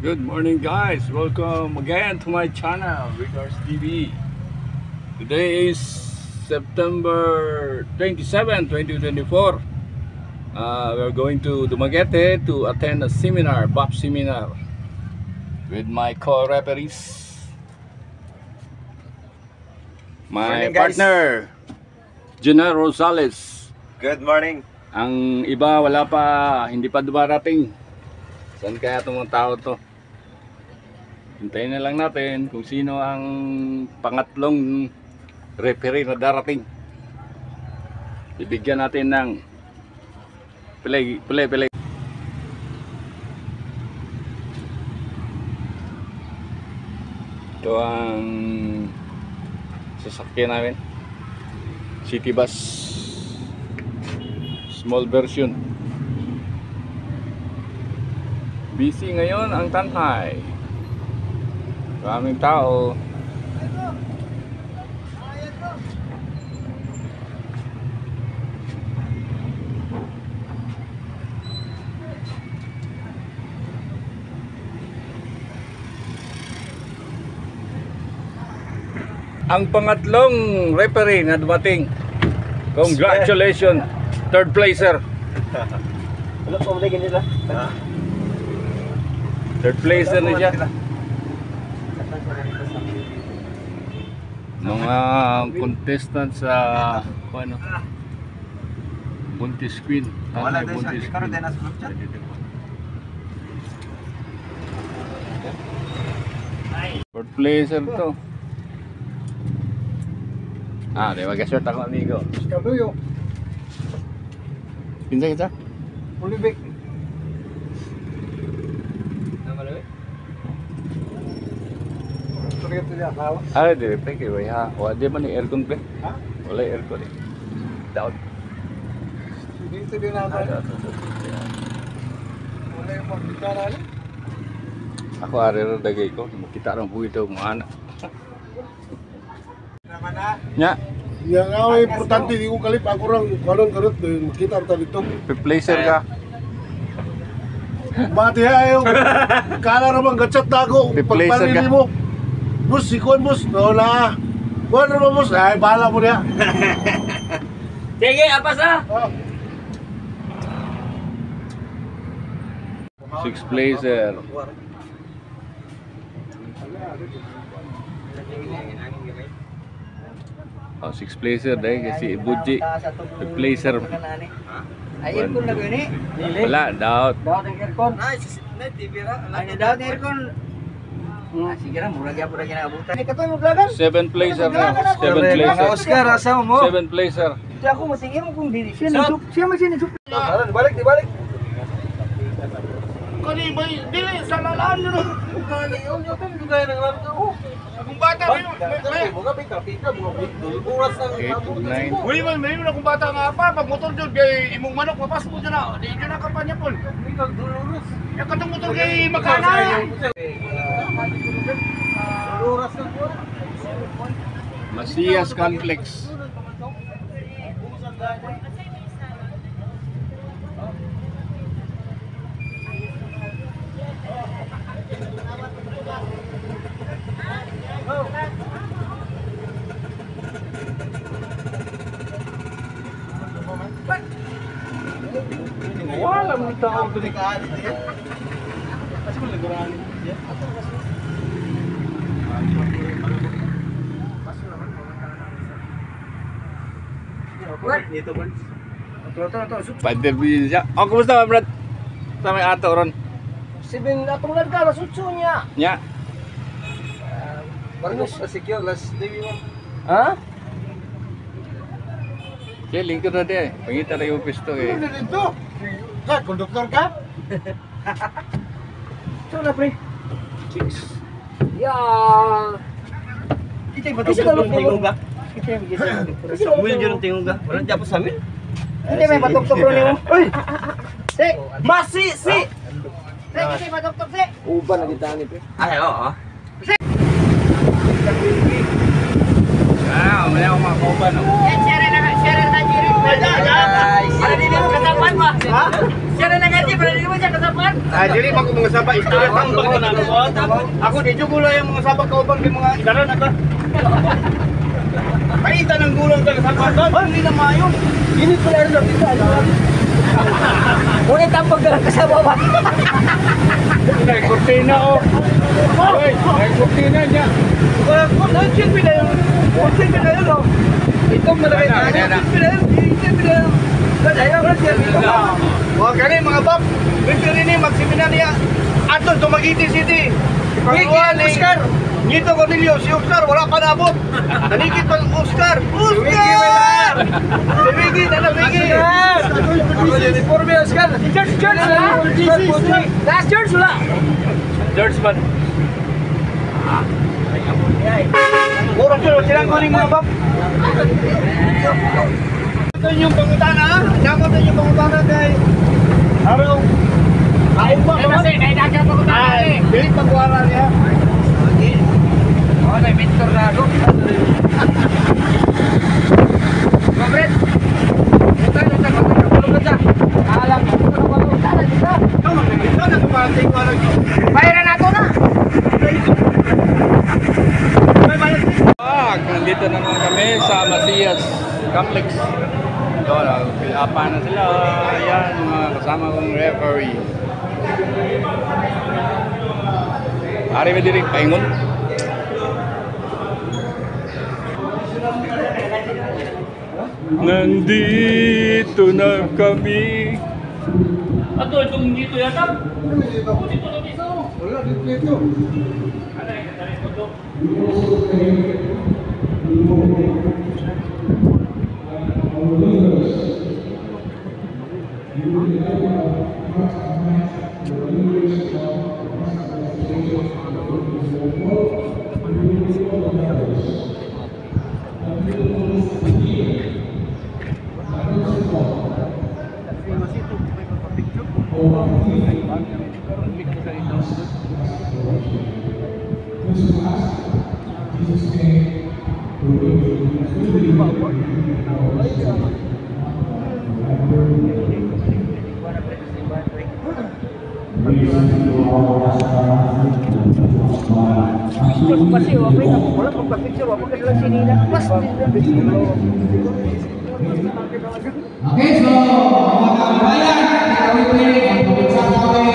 Good morning guys, welcome again to my channel, Rickars TV. Today is September 27, 2024. We're going to Dumaguete to attend a seminar, BOP seminar, with my co-referees. My Morning, guys. partner, Jenna Rosales. Good morning. Ang iba wala pa, hindi pa dumarating. Saan kaya itong mga tao to? Hintayin na lang natin kung sino ang pangatlong referee na darating. Bibigyan natin ng play. Ito ang sasakyan namin. City bus. Small version. Busy ngayon ang Tanhay. Maraming tao. Ang pangatlong referee na dumating. Congratulations, third placer. Ano po ulit nila? Third placer na siya. Mga contestant sa ano, Buntis Queen. Wala din Buntis sa Queen. Third placer to. Di mag-short ako amigo. Kaluyo. Pinsa kita? Ulibik. Di pre kay way ha. Wala man ni aircon pre. Ha? Wala aircon eh. Down. Dito din natin. Wala yung magkita na. Ako ari ra dagay ko, makita ra po ito mga anak. Naman na. Nya, Ya nga, importante di ko kalip ako rang karon karot makita ta dito. placer ka. Bati ayo. Kala ra man gatchat na ako Replacer pagpalili ka. mo. Bus sikon bus no na. Kuan ra man bus ay bala mo niya. Sige, apas na. Six placer. Six placer dahil kasi Buji. Placer. Ay, aircon na gani. Wala, doubt. Dawat ang aircon. Ay, na TV ra. Ay, dawat ang aircon. Sige na, murag yapon na kinaabutan. Ay, katoy mo vlogan. Seven placer na. Seven Mga placer. Oscar, asa mo? Seven placer. Di ako matingin mo kung dili. Siya man siya nisup. Di balik. Kani bay dili sa lalaan niyo. Kani yun dugay nang lam ko. Kung bata may Mga pika, mga buras ang 8, 9. Uy man may na kung bata nga pa pag motor jud kay imong manok mapas mo dyan na. Di jud na kampanya pon. Ya katong motor kay makana. buras ang buras. Masias Complex. Wala mo tao dito. Dito man. Pa-interview siya. Kumusta Brad? Sa may ato ron. Sibing atong ladka, masutso niya. Nya. Barnos secure last day mo. Ha? Kaya lingkod na di eh. Pangita na yung pisto eh. Ano dito? Ka konduktor ka? So na pre. Chicks. Ya. Kita ba tingog ba? Kita yung gisa. Samuel jud tingog ba? Wala diapo sa amin. Hindi may patok-tok ron nimo. Uy. Sik. Masi si. Sik, hindi patok-tok sik. Uban na kita ni pre. Ay oo. Wala akong makoban. Share na Jiri. Guys. Para di mo kasapan ba? Ha? Share na Jiri, para di mo siya kasapan. Istoryahan. Dili man ko mga sabak istorya tang bang na. Ako di jud gula yung mga sabak kauban kay mga idaran ata. Paita ng gulong sa sabak. Hindi na maayo. Ini pala rin lang dito. Ngunit ang pagdalang kasama ba? May kurtina o. Uy, may kurtina niya. Nag-check na yun. Nag-check na yun o. Itong malaki na. Nag-check na yun. Nag-check na yun. Wag kani mga bab. Pwede rin magseminar niya. Ato Dumaguete City. Pagkuhan ni Oscar. Nito Cornelio, si Oscar wala pa nabot. Nalikit pa Oscar. Oscar! Bigit na bigit. Ako uniform yung Oscar. George wala. Last George wala. George man. Mura silang kuning mga bab. Ito yung pangutana. Dapat ito yung pangutana kay Araw. Kain pa ba? Kasi naidagan pa ko tayo eh. Bilit pagkuhala niya. Oh, may mentor na ako. Mabret. Ito ka dyan. Alam ko na ba ito? Tara dito. Ito na kumating ko lang. Bayaran nato na. Nandito na naman kami sa Masias Complex. Ito, pilapan na sila. Ayan, mga kasama kong referee. Ari ba dirig paingon? Nandito na kami. Ato, itong dito yata. Dito na dito. Wala, dito. Pasti wapay na wala pagpa-picture wapay ka lang sinila. Mas Okay, so mga kababayan, kami po ang pagsasabi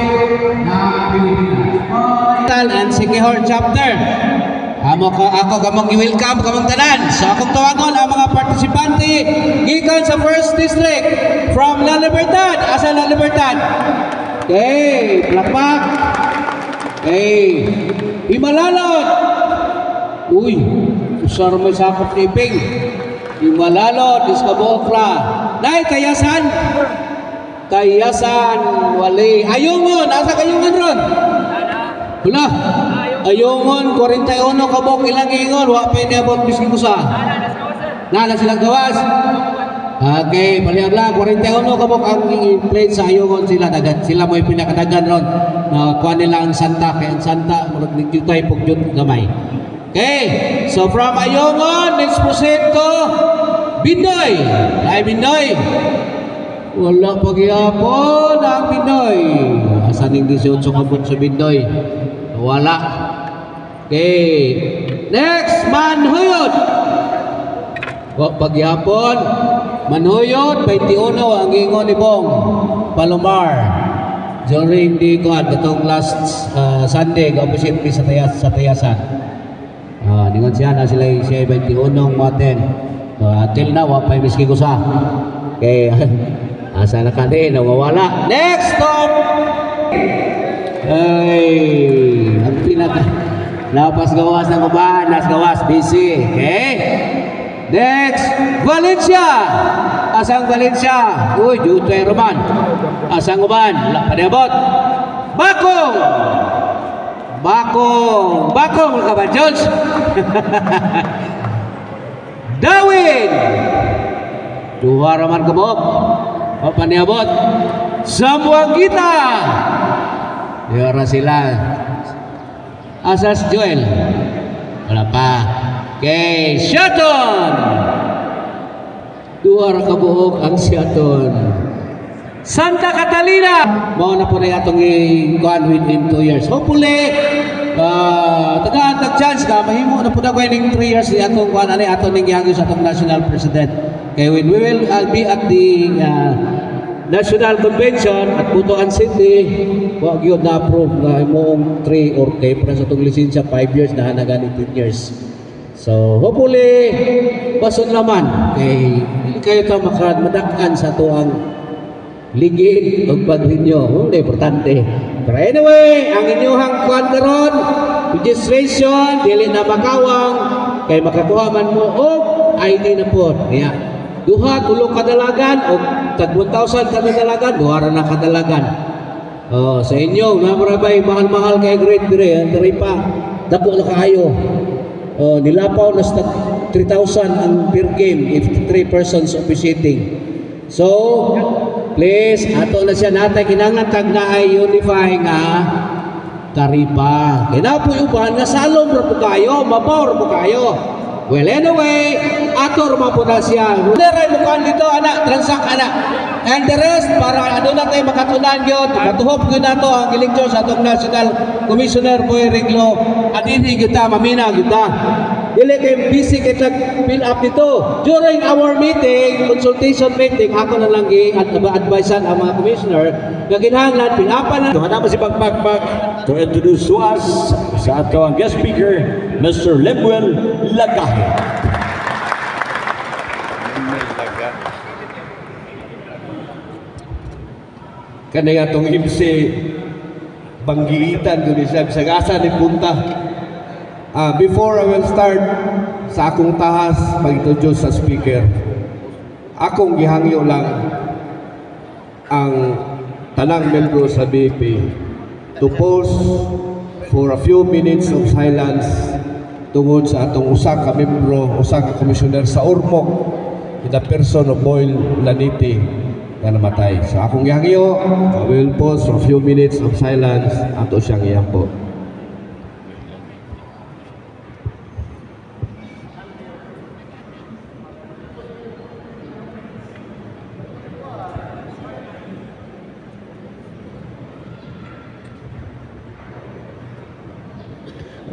ng Pilipinas. And Siquijor chapter. Ako kamong i-welcome kamong tanan. So akong tawagon ang mga partisipante gikan sa first district from La Libertad. Asa La Libertad? Okay, Plapak. Okay, Himalalot. Uy, usar may sakop ni Ping. Himalalot, Iskabokla. Nay, Kayasan. Kayasan, wali. Ayungon, asa kayungon ron? Wala. Ayungon, 41 kabok ilang ingon. Wa pa niabot biskin ko sa. Nala silang gawas. Okay, palihag lang. 41 kabok ang plate sa Ayungon sila. Sila mo yung pinakadagan ron. Kuha nila ang Santa. Kaya ang Santa, marag nagtutay pugyot gamay. Okay, so from Ayungon, let's proceed to Bindoy. Ay, Bindoy. Wala pagyapon ang Bindoy. Asan yung 18 kabok sa Bindoy? Wala. Okay, next, Manhuyot. Wala pagyapon. Manhuyot, 21 ang ingon ni Bong Palomar. During the itong last Sunday, opposite sa Tayasan. Ningon siya na sila siya 21 maten. So until now wapay miski ko sa. Okay. Asa na kani nawawala. Next stop. Ay, ang pinaka lapas gawas ng uban, nas gawas busy. Okay. Next, Valencia. Asang Valencia? Uy, Jutay Roman. Asang uban, paniabot. Bakong. Bakong ka ba, George? Dawin. Duha raman kabok. O paniabot. Sambuanggita. Diora sila. Asas Joel. Wala pa. Okay, Shaton. Duha ra kabuok ang Shaton. Santa Catalina. Mao na po na atong i-kuan within 2 years. Hopefully, tagaan tag-chance ka, mahimo na po na kaya ng 3 years di atong kuan ani atong ning gihagyo sa atong national president. Kaya when we will be at the National Convention at Butuan City, wag yun na-approve na imong 3 or kay para sa itong lisensya 5 years na hanagan 10 years. So hopefully, bason naman kay kayo ta madakan sa tuang ligid o pag-renew. Importante. Pero anyway, ang inyong kuan karon, registration, dili na makawang, kay makakuha man mo og ID na po. Kaya, duha, tulong kadalagan o tag 1,000 kadalagan, duha ra na kadalagan. Sa inyo, marabay, mahal-mahal kay grade 3, ang taripa, dako na kayo. Nilapaw na sa 3,000 ang per game if 3 persons officiating. So, please, ato na siya natay kinangatag na ay unify nga taripa. Kaya po uban nga salom ra po kayo, mabaw ra po kayo. Well, anyway, ato ra po na siya. Leray mo kan dito, anak, transact anak. And the rest, para ano na tayo makatunan yun, matuhop yun na to ang eleksyon sa atong National Commissioner Boy Riglo. At hindi kita, mamina kita. Dili kayo busy kita fill up dito. During our meeting, consultation meeting, ako na lang i-advisean ang mga commissioner na kinahanglan, fill upan na. Handa pa si Pagpagpag to introduce to us sa atong guest speaker, Mr. Lemuel Lagahe. Kanay atong imsi banggiitan dun siya sa gasa ni punta. Before I will start sa akong tahas pag-introduce sa speaker, akong gihangyo lang ang tanang membro sa BP to pause for a few minutes of silence tungod sa atong usa ka membro, usa ka commissioner sa Ormoc, in the person of Boy Laniti na namatay. So akong gihangyo, I will pause for a few minutes of silence ato siyang iyampo.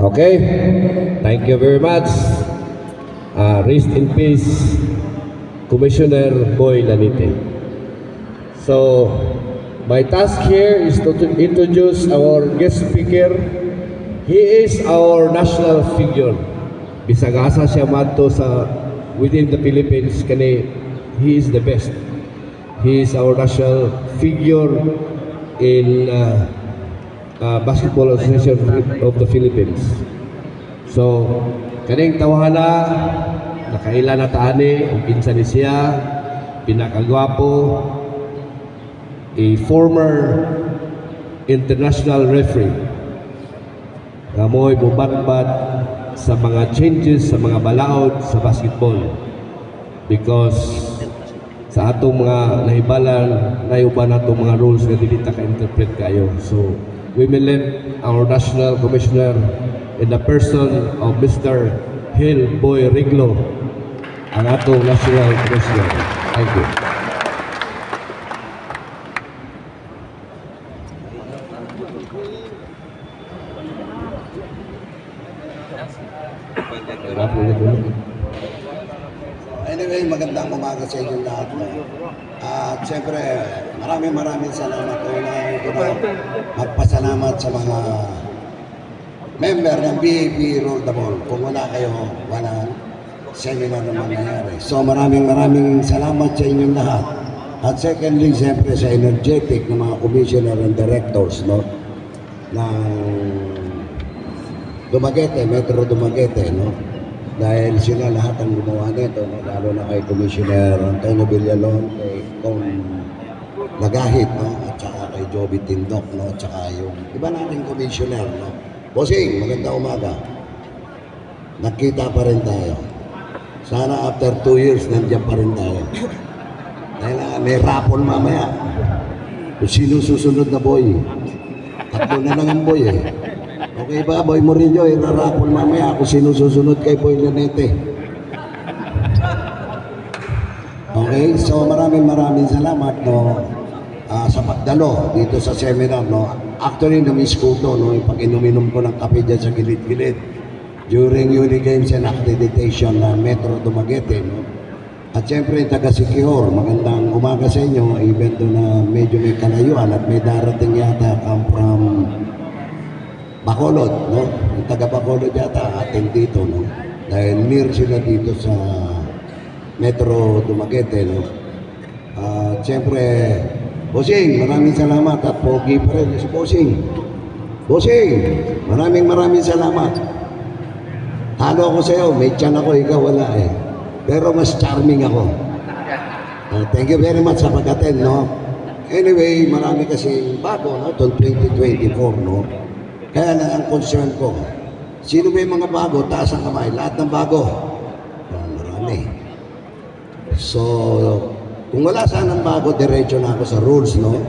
Okay, thank you very much. Rest in peace, Commissioner Boy Lanite. So, my task here is to introduce our guest speaker. He is our national figure. Bisagasa siya madto sa within the Philippines kani he is the best. He is our national figure in Basketball Association of the Philippines. So, kaning tawhana nakaila na taani ang pinsan ni siya, pinakagwapo, a former international referee. Amoy bubat-bat sa mga changes sa mga balaod sa basketball because sa atong mga nahibalan nayuban natong mga rules nga dili ta ka-interpret kayo. So we will let our national commissioner in the person of Mr. Hill Boy Riglo ang atong national commissioner. Thank you. Anyway, magandang umaga sa inyo lahat. At siyempre, maraming salamat. Magpasalamat sa mga member ng BAP Roll the Ball. Kung wala kayo, walang seminar na mangyayari. So maraming salamat sa inyong lahat. At secondly, siyempre sa energetic ng mga commissioner and directors, no? Ng Dumaguete, Metro Dumaguete, no? Dahil sila lahat ang gumawa nito, no? Lalo na kay Commissioner Antonio Villalon, kay Kong Lagahit, no? At saka kay Joby Tindok, no? At saka yung iba nating commissioner, no? Bossing, magandang umaga. Nakita pa rin tayo. Sana after 2 years, nandiyan pa rin tayo. Dahil may rapol mamaya. Kung sino susunod na boy. Tatlo na lang ang boy eh. Okay ba, Boy Murillo, irarapol mamaya kung sino susunod kay Boy Lanete. Okay, so maraming salamat, no? sa pagdalo dito sa seminar, no? Actually, na-miss ko to, no? Yung pag-inom-inom ko ng kape dyan sa gilid-gilid during Uni Games and Accreditation na Metro Dumaguete, no? At syempre, yung taga-Siquijor, magandang umaga sa inyo, even doon na medyo may kalayuan at may darating yata come from Bacolod, no? Yung taga-Bacolod yata ating dito, no? Dahil near sila dito sa Metro Dumaguete, no? Siyempre, Bossing, maraming salamat at pogi pa rin si Bossing. Bossing, maraming salamat. Talo ako sa'yo, may tiyan ako, ikaw wala eh. Pero mas charming ako. Thank you very much sa pag-attend, no? Anyway, marami kasi bago, no? Itong 2024, no? Kaya lang ang concern ko, sino may mga bago, taas ang kamay, lahat ng bago. Marami. So, kung wala sanang bago, diretso na ako sa rules, no?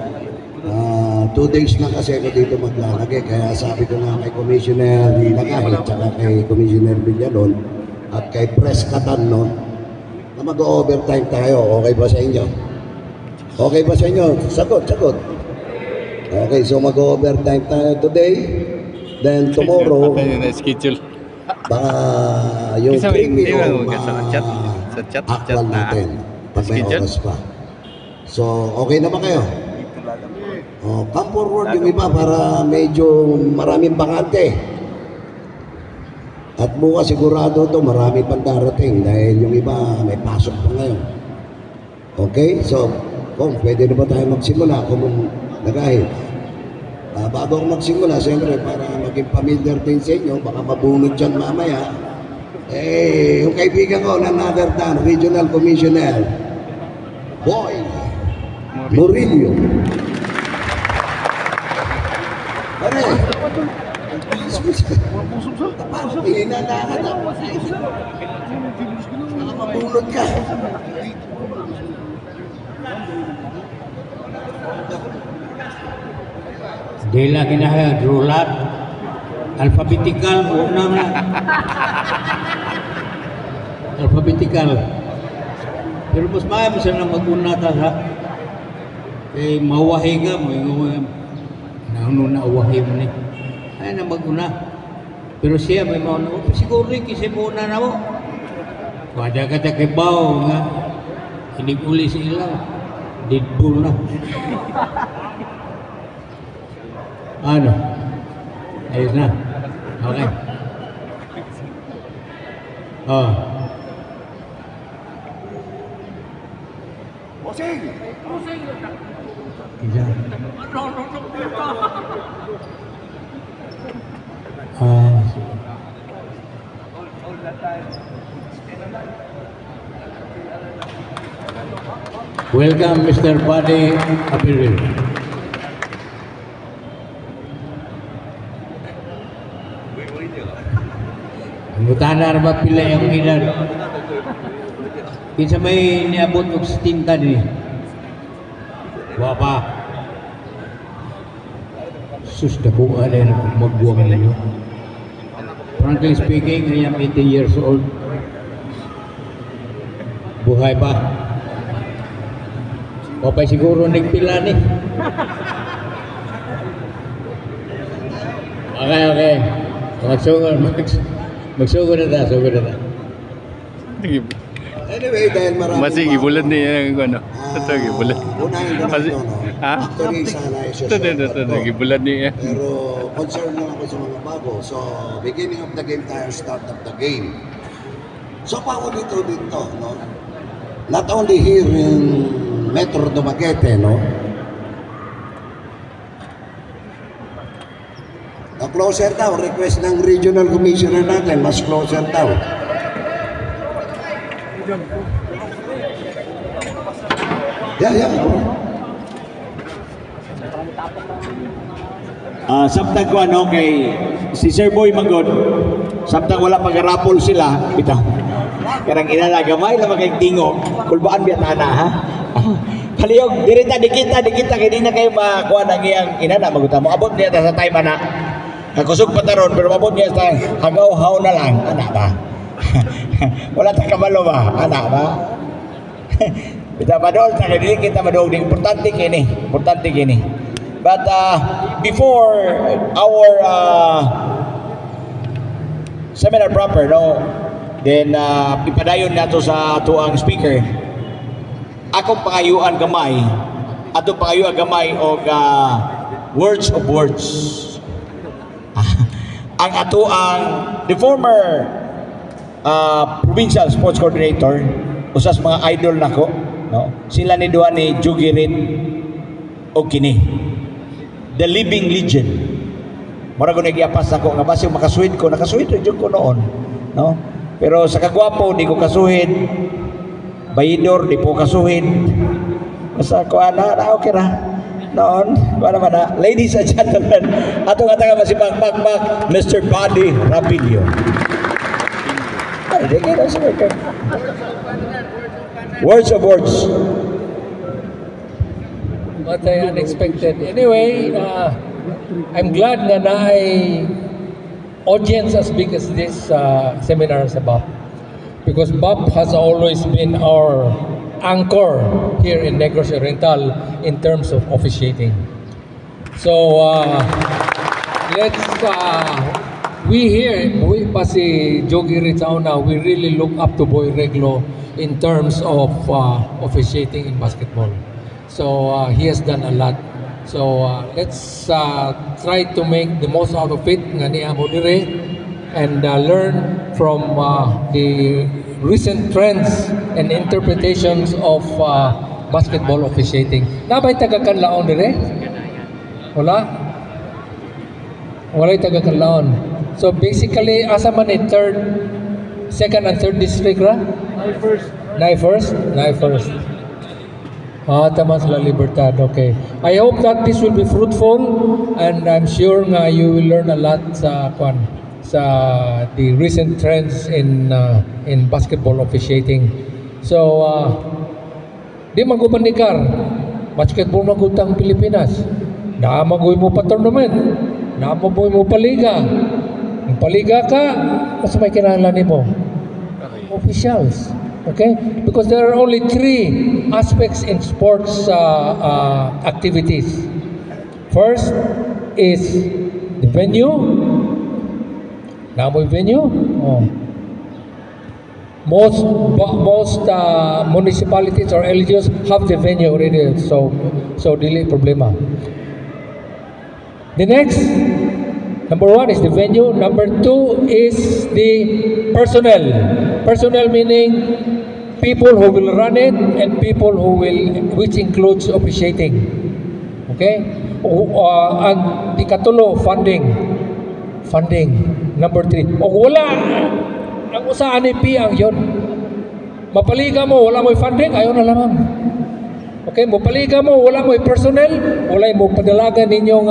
2 days na kasi ako dito maglalagay. Kaya sabi ko na kay Commissioner Lagahit, tsaka kay Commissioner Villalon, at kay Pres Catan, no? Na mag-overtime tayo. Okay ba sa inyo? Okay ba sa inyo? Sagot. Okay, so mag-overtime tayo today. Then tomorrow, baka yung premium actual natin. Pag may oras pa. So, okay na ba kayo? Come forward yung iba para medyo maraming bakante. At bukas sigurado to marami pang darating dahil yung iba may pasok pa ngayon. Okay? So, kung pwede na ba tayo magsimula kung nagahit? Bago ako magsimula, siyempre para maging familiar din sa inyo, baka mabunod dyan mamaya. Yung kaibigan ko, another than Regional Commissioner Boy Murillo. Pare, tapos hinanakad ako. Mabunod ka. Di lagi na drulat. Alphabetical una na. Alphabetical. Pero mas maaari siya na mag-una ta ha. Mawahi ka mo. Na awahi mo ni. Ay na mag-una. Pero siya may mauna. Siguro kasi muna na mo. Wada ka takibaw nga. Hindi uli sa ilang. Deadpool na. Ano? Ayos na. Okay. Bossing! Isa. Welcome, Mr. Buddy Apiril. Mutana ba pila yung edad? Kinsa may niabot og 70 din. Wa pa. Sus dako ala na magbuwang ninyo. Frankly speaking, I am 80 years old. Buhay pa. O pa siguro nagpila ni. Okay. Magsugod na ta. Anyway, dahil marami Masih ibulan niya yung ano. Ito, ibulan. Unahin ko na ito, no? Ha? Actually, sana isusunod Ito, ibulan niya. Pero concern lang ako sa mga bago. So, beginning of the game tayo, start of the game. So, paulit-ulit dito, no? Not only here in Metro Dumaguete, no? Closer daw, request ng regional commissioner natin, mas closer daw. Yeah. Samtang ko ano kay si Sir Boy Manggod, samtang wala pag-rapol sila, bitaw. Karang inalagamay na makaitingo, kulbaan biya tana ha. Haliyog, dirita dikita kay di na kayo makuha ng iyang inana magutamo. Abot niya ta sa time ana. Nakusog pataron pero abot niya sa hagaw-haw na lang, ana ba? Wala ta kabalo ba? Ana ba? Kita madol ta kay kita madol di importante kini. Importante kini. But before our seminar proper, no, then ipadayon nato sa tuang speaker. Akong pangayuan gamay, atong pangayuan gamay og words of words. Ang ato the former provincial sports coordinator, usas mga idol nako, no? Sila ni duha ni Jugirit o kini. The living legend. Mura ko nagiapas ako nga basi makasuhid ko, nakasuhid jud ko noon, no? Pero sa kagwapo di ko kasuhid. Bayidor di po kasuhid. Basta ko ana okay ra. Noon, wala man na. Ladies and gentlemen, atong atang masibang Mac Mr. Buddy Rapilio. Ay, di kita sa words of words. What I unexpected. Anyway, I'm glad na na audience as big as this seminar sa BAP. Because BAP has always been our anchor here in Negros Oriental in terms of officiating. So we pa si Jogi Ritzauna, we really look up to Boy Reglo in terms of officiating in basketball. So he has done a lot. So let's try to make the most out of it nga niya mo dire and learn from the recent trends and interpretations of basketball officiating. Nabay taga-Kanlaon dire? Wala? Wala'y taga-Kanlaon. So basically, asa man second and third district ra? Nai first. Tama sila Libertad. Okay. I hope that this will be fruitful and I'm sure nga you will learn a lot sa the recent trends in basketball officiating. So di magumanikar basketball na gutang Pilipinas. Naamagoy mo pa tournament. Naamagoy mo paliga. Kung paliga ka, mas may kinahanglan mo. Officials. Okay? Because there are only 3 aspects in sports activities. First is the venue. Namoy venue. Most municipalities or LGUs have the venue already, so dili problema. The next, number 1 is the venue. Number 2 is the personnel. Personnel meaning people who will run it and people which includes officiating. Okay? And the katulo, funding. Number 3. O wala, ang usahan ni Piang yun. Mapaliga mo, wala mo'y funding, ayaw na lamang. Okay, mapaliga mo, wala mo'y personnel, wala mo padalagan ninyong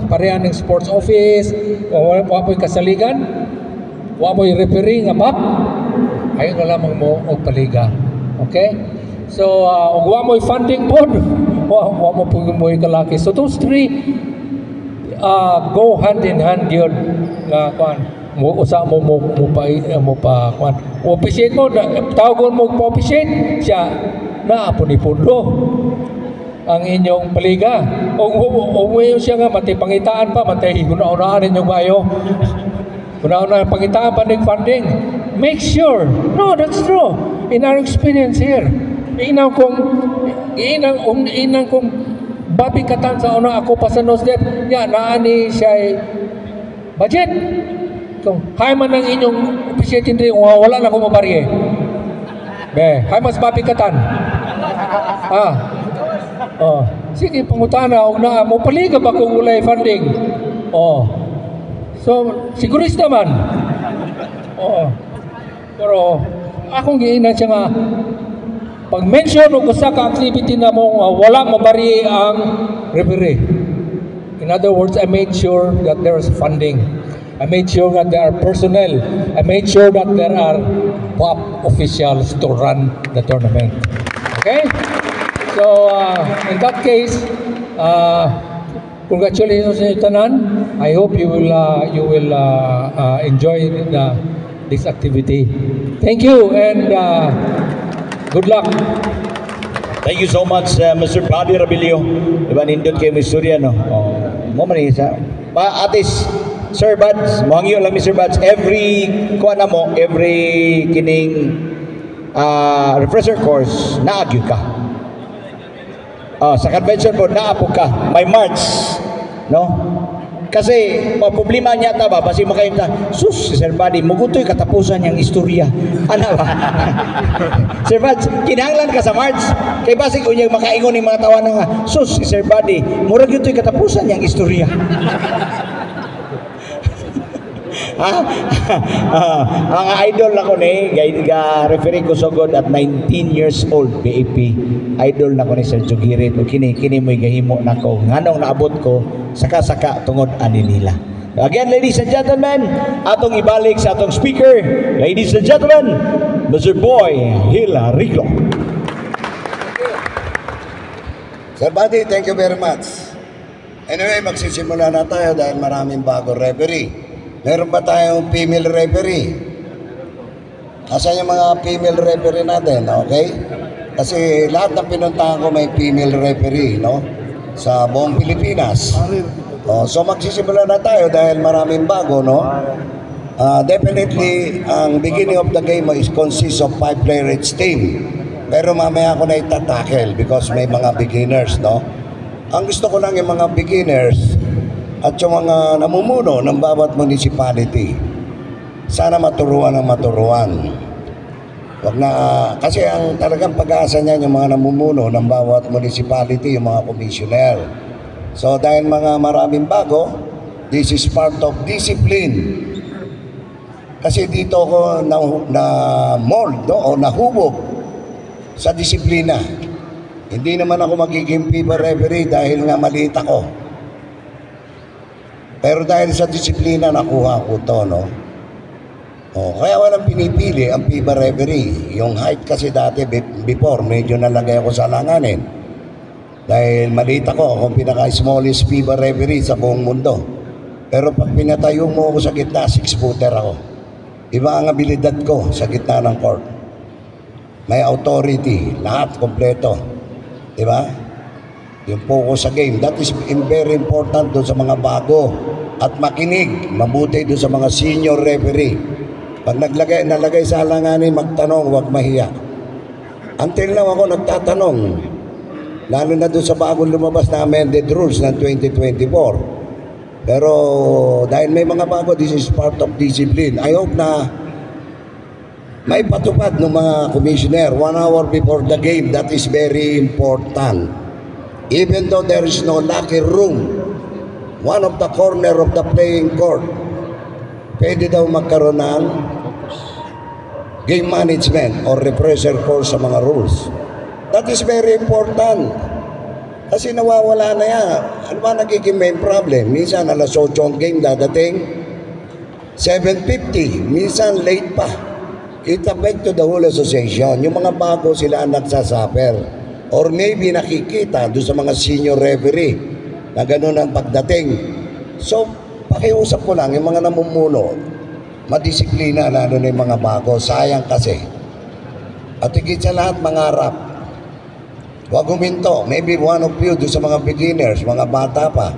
parehan ng sports office, wala mo'y kasaligan, wala mo'y referee nga BAP, ayaw na lamang mo o paliga. Okay? So, wala mo'y funding board, wala mo po mo'y kalaki. So, those 3 go hand in hand yun nga usa mo pa officiate mo tawagon mo pa-officiate siya na punipundo ang inyong paliga o siya nga matay pangitaan pa matay guna-unaan inyong bayo guna-unaan pangitaan pa ng funding. Make sure, no, that's true in our experience here. Inang kong babikatan sa una ako pa sa NOSDEP ya naani siya budget kung hay man ang inyong officiating rin wala na ko mabarye be hay mas babikatan sige pangutana og na mo paliga ba kung walay funding so sigurista man pero akong giinan siya nga pag-mention o sa ka-activity na mo wala mabari ang referee. In other words, I made sure that there is funding. I made sure that there are personnel. I made sure that there are BAP officials to run the tournament. Okay? So, in that case, congratulations sa inyo tanan. I hope you will enjoy this activity. Thank you and good luck. Thank you so much, Mr. Paddy Rabilio. Diba, nindot kayo may istorya, no? Mo man isa. Atis, Sir Buds, mohangyo lang, Mr. Buds, every kining refresher course, naagyo ka. Sa convention board, naapog ka. May March, no? Kasi, problema niya ba, basi makayunta, sus, si Sir Buddy, mugutoy katapusan niyang istorya. Ano ba? Sir Buds, kinahanglan ka sa March. Kay basi kung yung makaingon ng mga tawanan nga, sus, si Sir Buddy, murag yutoy katapusan niyang istorya. Ang idol ako ni referee ko so good at 19 years old BAP idol na ko ni Sir Jugirit kini mo'y gahimo na ko nganong naabot ko saka tungod ani nila. Again, ladies and gentlemen, atong ibalik sa atong speaker, ladies and gentlemen, Mr. Boy Hilarico. Sir Buddy, thank you very much. Anyway, magsisimula na tayo dahil maraming bago referee. Meron ba tayong female referee? Asan yung mga female referee natin, okay? Kasi lahat ng pinuntahan ko may female referee, no? Sa buong Pilipinas. So magsisimula na tayo dahil maraming bago, no? Definitely, ang beginning of the game is consists of 5-player each team. Pero mamaya ako na itatackle because may mga beginners, no? Ang gusto ko lang yung mga beginners at yung mga namumuno ng bawat municipality. Sana maturuan ng maturuan. Wag na, kasi ang talagang pag-asa niyan yung mga namumuno ng bawat municipality, yung mga commissioner. So dahil mga maraming bago, this is part of discipline. Kasi dito ako na-mold, no? O nahubog sa disiplina. Hindi naman ako magiging FIBA referee dahil nga maliit ako. Pero dahil sa disiplina nakuha ko to, no? Kaya walang pinipili ang FIBA referee. Yung height kasi dati before, medyo nalagay ako sa langanin. Dahil maliit ako, akong pinaka-smallest FIBA referee sa buong mundo. Pero pag pinatayo mo ako sa gitna, 6-footer ako. Iba ang abilidad ko sa gitna ng court. May authority, lahat kompleto. Diba? Yung focus sa game, that is very important doon sa mga bago. At makinig, mabuti doon sa mga senior referee. Pag nalagay sa alanganin, magtanong, huwag mahiya. Until now ako nagtatanong, lalo na doon sa bagong lumabas na amended rules ng 2024. Pero dahil may mga bago, this is part of discipline. I hope na may patupad ng mga commissioner 1 hour before the game. That is very important. Even though there is no locker room, one of the corner of the playing court, pwede daw magkaroon ng game management or refresher course sa mga rules. That is very important. Kasi nawawala na yan. Ano ba nagiging main problem? Minsan alas 8 ang game dadating, 7:50. Minsan late pa. It affect to the whole association. Yung mga bago sila ang nagsasuffer. Or maybe nakikita doon sa mga senior referee na gano'n ang pagdating. So, pakiusap ko lang, yung mga namumuno, madisiplina, lalo na yung mga bago. Sayang kasi. At higit sa lahat, mangarap. Huwag huminto. Maybe one of you doon sa mga beginners, mga bata pa.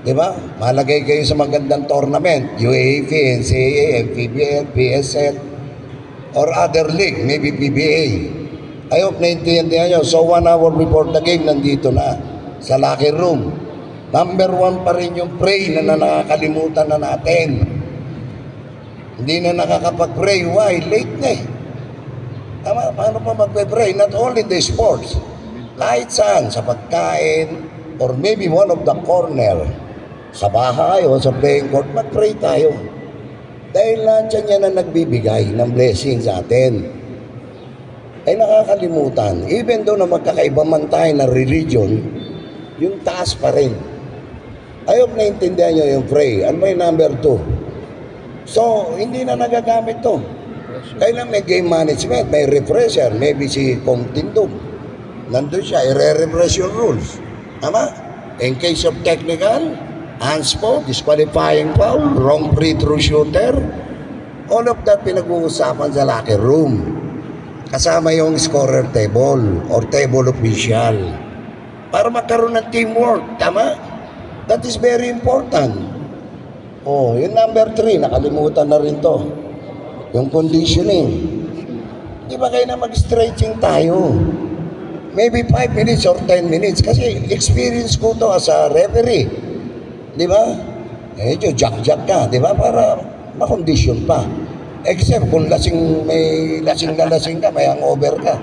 Diba? Malagay kayo sa magandang tournament. UAAP, NCAA, MPBL, PSL, or other league, maybe PBA. I hope naintindihan nyo. So 1 hour before the game, nandito na sa locker room. Number 1 pa rin yung pray na nakakalimutan na natin. Hindi na nakakapag-pray. Why? Late na eh. Paano pa mag-pray? Not only the sports. Kahit saan, sa pagkain, or maybe one of the corner, sa bahay o sa playing court, mag-pray tayo. Dahil lahat yan na nagbibigay ng blessing sa atin. Ay nakakalimutan. Even though na magkakaiba man tayo na religion, yung taas pa rin. I hope naintindihan nyo yung pray. Ano ba yung number 2? So, hindi na nagagamit to. Kailan may game management, may refresher, maybe si Kong Tindog. Nandun siya, i-refresh yung rules. Tama? In case of technical, hands po, disqualifying foul, wrong free throw shooter, all of that pinag-uusapan sa locker room. kasama yung scorer table or table official para magkaroon ng teamwork, tama? That is very important. Oh, yung number 3, nakalimutan na rin to. Yung conditioning. Di ba kayo na mag-stretching tayo? Maybe 5 minutes or 10 minutes kasi experience ko to as a referee. Di ba? Medyo jack-jack ka, di ba? Para makondisyon pa. Except kung may lasing na lasing ka, may hangover ka.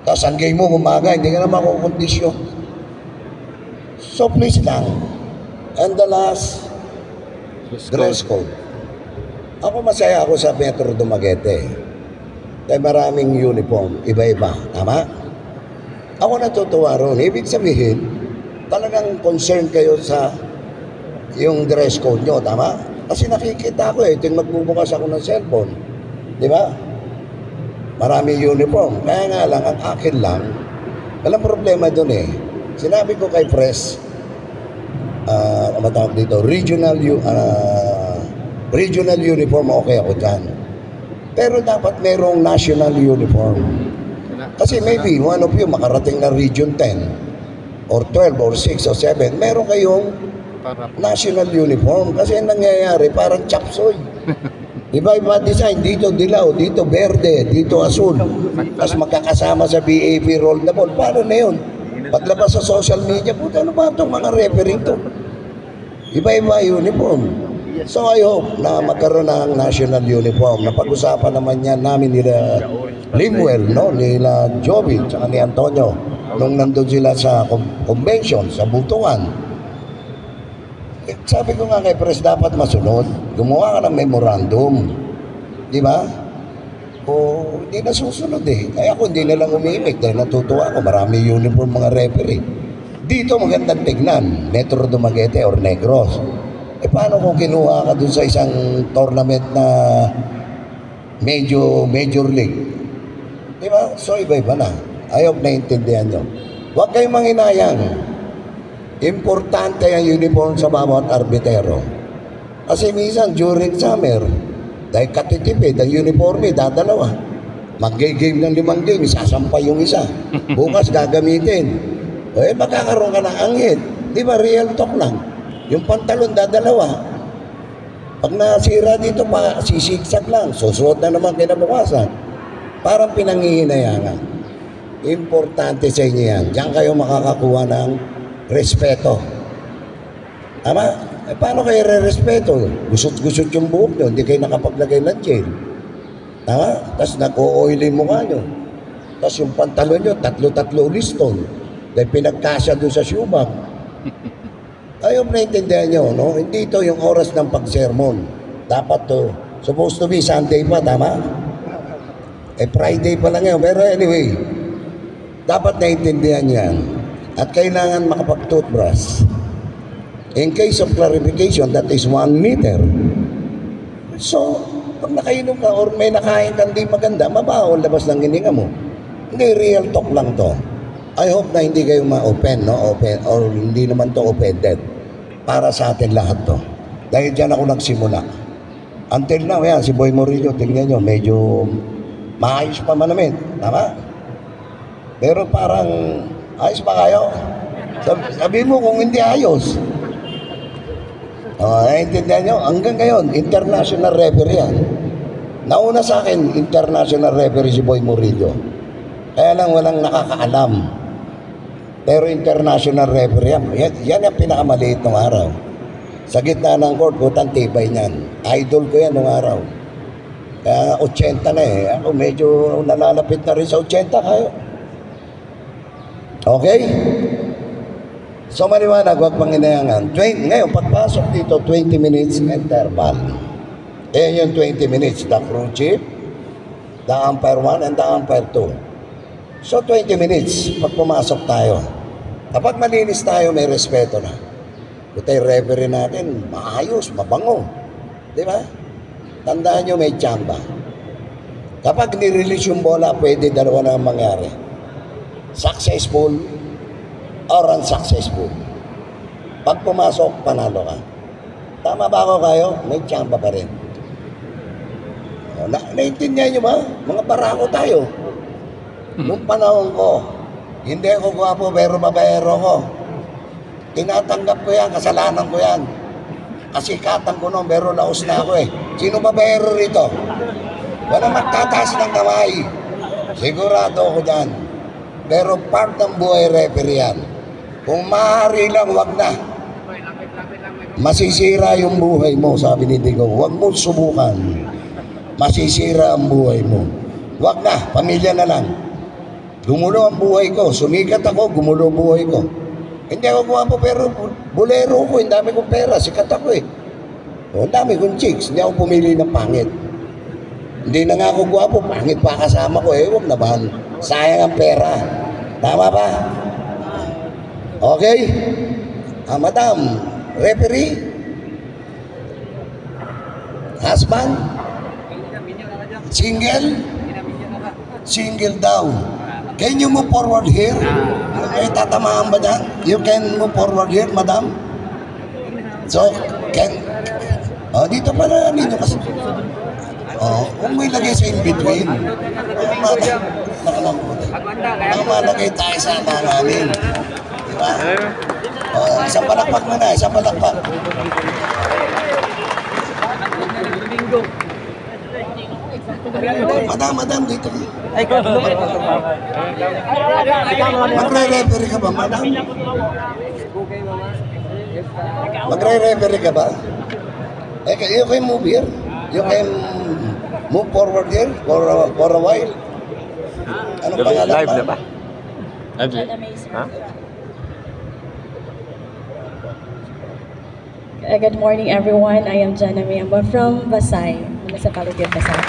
Tapos ang game mo umaga, hindi ka na makukondisyon. So please lang. And the last, dress code. Ako masaya ako sa Metro Dumaguete. Dahil maraming uniform, iba-iba. Tama? Ako natutuwa ron. Ibig sabihin, talagang concerned kayo sa yung dress code nyo. Tama? Kasi nakikita ko ito yung magbubukas ako ng cellphone. Di ba? Maraming uniform. Kaya nga lang, ang akin lang, walang problema doon eh. Sinabi ko kay Press, matawag dito, regional uniform, okay ako dyan. Pero dapat merong national uniform. Kasi maybe one of you makarating na Region 10 or 12 or 6 or 7, meron kayong national uniform. Kasi nangyayari parang chapsoy. Iba-iba design, dito dilaw, dito berde, dito asul. Tapos magkakasama sa BAP roll na ball. Paano na yun? Paglabas sa social media, puta, ano ba itong mga referring to? Iba-iba uniform. So I hope na magkaroon ng national uniform. Napag-usapan naman yan namin nila Limwell, no? Nila Joby, tsaka ni Antonio. Nung nandun sila sa convention, sa Butuan. Sabi ko nga kay Pres, dapat masunod. Gumawa ka ng memorandum. Di ba? O hindi na susunod eh. Kaya ako hindi na lang umimik dahil natutuwa ako. Marami uniform mga referee. Dito magandang tignan. Metro Dumaguete or Negros. Eh paano kung kinuha ka dun sa isang tournament na major league? Di ba? So iba-iba na. I hope naiintindihan nyo. Huwag kayong manginayang. Importante ang uniform sa bawat arbitero. Kasi minsan during summer, dahil katitipid, ang uniform dadalawa. Mag-game ng 5 game, isasampay yung isa. Bukas gagamitin. Eh, magkakaroon ka ng angit. Di ba, real talk lang. Yung pantalon dadalawa. Pag nasira dito, sisiksag lang. Susuot na naman kinabukasan. Parang pinangihinayangan. Importante sa inyo yan. Diyan kayo makakakuha ng respeto. Tama? Eh, paano kayo re-respeto? Gusot-gusot yung buhok nyo, hindi kayo nakapaglagay ng gel. Tama? Tapos nag-o-oilin mukha nyo. Tapos yung pantalon nyo, 3 liston. Dahil pinagkasya doon sa shoebag. Ayaw naintindihan nyo, no? Hindi ito yung oras ng pag-sermon. Dapat to. Supposed to be Sunday pa, tama? Eh, Friday pa lang ngayon. Pero anyway, dapat naintindihan yan. At kailangan makapag-toothbrush. In case of clarification, that is 1 meter. So, pag nakainom ka or may nakain kang di maganda, mabaho labas ng hininga mo. Hindi, real talk lang to. I hope na hindi kayo ma-open, no? Open, or hindi naman to offended. Para sa atin lahat to. Dahil dyan ako nagsimula. Until now, yan, si Boy Morillo, tingnan nyo, medyo maayos pa man namin. Tama? Pero parang, ayos ba kayo? Sabi mo kung hindi ayos. Naiintindihan nyo? Hanggang ngayon, international referee yan. Nauna sa akin, international referee si Boy Morillo. Kaya lang walang nakakaalam. Pero international referee yan ang pinakamaliit ng araw. Sa gitna ng court, putang tibay niyan. Idol ko yan ng araw. Kaya 80 na eh. Ako medyo nalalapit na rin sa 80 kayo. Okay? So maliwanag, huwag panginayangan. Ngayon, pagpasok dito, 20 minutes interval. Eh yung 20 minutes, the crew chief, the umpire 1 and the umpire 2. So 20 minutes, pag pumasok tayo. Kapag malinis tayo, may respeto na. Kutay referee natin, maayos, mabango. Di ba? Tandaan nyo, may tsamba. Kapag nirelease yung bola, pwede dalawa na mangyari. Successful or unsuccessful. Pag pumasok, panalo ka. Tama ba ako kayo? May tsamba pa rin. Naintindihan nyo ba? Mga barako tayo. Nung panahon ko, hindi ako gwapo pero babaero ko. Tinatanggap ko yan, kasalanan ko yan. Kasikatan ko noon, pero laos na ako eh. Sino babaero rito? Walang magtataas ng kamay. Sigurado ako dyan. Pero part ng buhay referee yan. Kung maaari lang, wag na. Masisira yung buhay mo, sabi ni Digo. Wag mo subukan. Masisira ang buhay mo. Wag na, pamilya na lang. Gumulo ang buhay ko. Sumikat ako, gumulo ang buhay ko. Hindi ako guwapo pero bulero ko. Ang dami kong pera, sikat ako eh. O, ang dami kong chicks. Hindi ako pumili ng pangit. Hindi na nga ako guwapo, pangit pa kasama ko eh. Huwag naman. Sayang ang pera. Tama ba? Okay? Madam, referee? Husband? Single? Single daw. Can you move forward here? May tatamaan ba dyan? You can move forward here, madam? So, dito pala ninyo kasi. Kung may lagay sa in-between. Nakalagay tayo sa mga namin. Diba? Isang palakpak na, isang palakpak. Madam, dito. Magre-referee ka ba, madam? Magre-referee ka ba? You can move here. You can move forward here for a while. Ano pangalan Live na ba? Good morning, everyone. I am Jana Miamba from Basay, Municipality of Basay.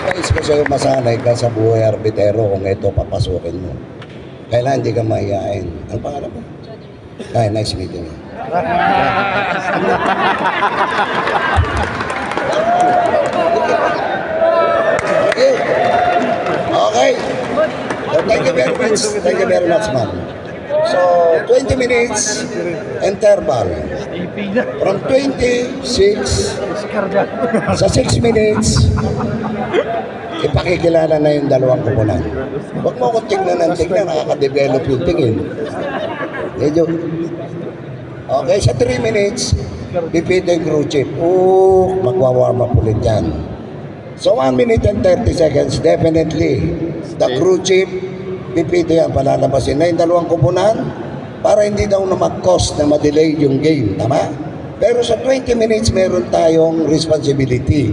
Guys, ko sa'yo masanay ka sa buhay arbitero kung ito papasukin mo. Kailan hindi ka mahihain. Ano pangalan mo? Ay, nice meeting you. Okay. So, thank you very much. Thank you very much, ma'am. So, 20 minutes interval. From 26 sa 6 minutes, ipakikilala na yung dalawang kupunan. Huwag mo akong tignan ng tignan, nakaka-develop yung tingin. Medyo. Okay, sa 3 minutes, pipito yung crew chief. Magwa-warm up ulit yan. So 1 minute and 30 seconds, definitely, the crew chief, pipito yan, palalabasin na yung dalawang kupunan para hindi daw na mag-cost na ma-delay yung game, tama? Pero sa 20 minutes, meron tayong responsibility.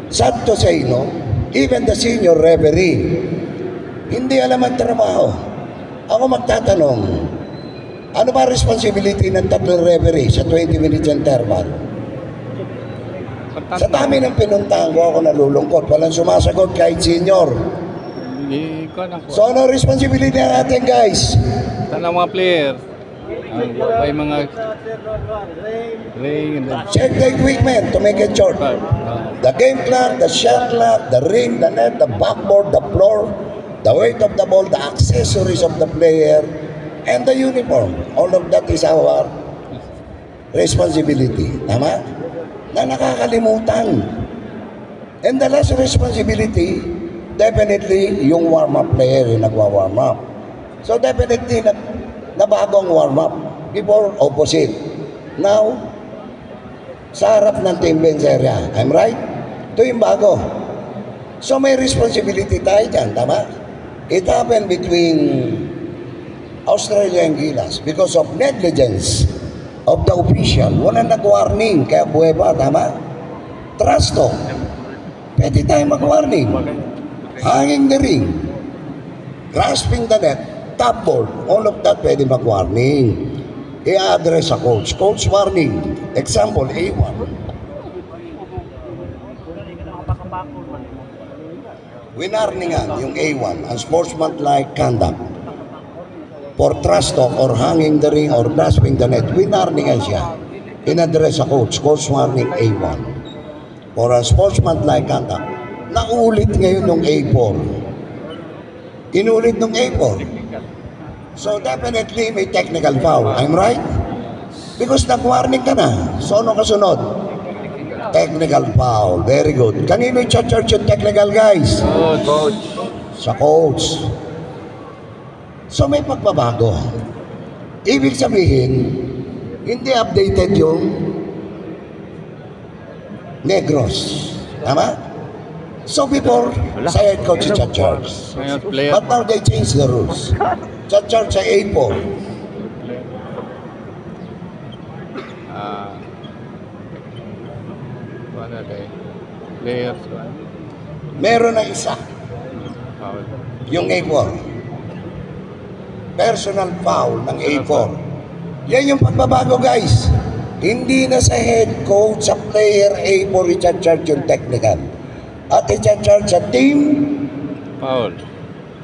Sad to say, no? Even the senior referee, hindi alam ang trabaho. Ako magtatanong, ano ba responsibility ng tatlong referee sa 20 minutes interval? Sa dami ng pinuntahan ko, ako nalulungkot. Walang sumasagot kahit senior. So ano responsibility natin, guys? Sana mga player. May mga check the equipment to make it short. The game clock, the shot clock, the ring, the net, the backboard, the floor, the weight of the ball, the accessories of the player, and the uniform. All of that is our responsibility. Tama? Na nakakalimutan. And the last responsibility, definitely yung warm-up player yung nagwa-warm up. So definitely na bagong warm-up. Before, opposite. Now, sa harap ng team bench area. I'm right? Ito yung bago. So may responsibility tayo dyan, tama? It happened between Australia and Gilas because of negligence of the official. Wala nag-warning, kaya buhay pa, tama? Trust to. Pwede tayo mag-warning. Hanging the ring, grasping the net, top board, all of that pwede mag-warning. I-address sa coach. Coach warning. Example, A1. Winarningan yung A1, unsportsmanlike conduct. For trust talk or hanging the ring or grasping the net, winarningan siya. In-address sa coach. Coach warning A1. For unsportsmanlike conduct. Naulit ngayon ng A4. Inulit ng A4. So definitely may technical foul. I'm right? Because nag-warning ka na. So ano kasunod? Technical foul. Very good. Kanino i-charge yung technical, guys? Coach. sa coach. So may pagbabago. Ibig sabihin, hindi updated yung Negros. Tama? So before, sa head coach sa charge. But now they changed the rules. Sa charge sa A4. Players. Meron na isa. Yung A4. Personal foul ng A4. Yan yung pagbabago, guys. Hindi na sa head coach, sa player A4 i-charge yung technical. At i-charge sa team Foul.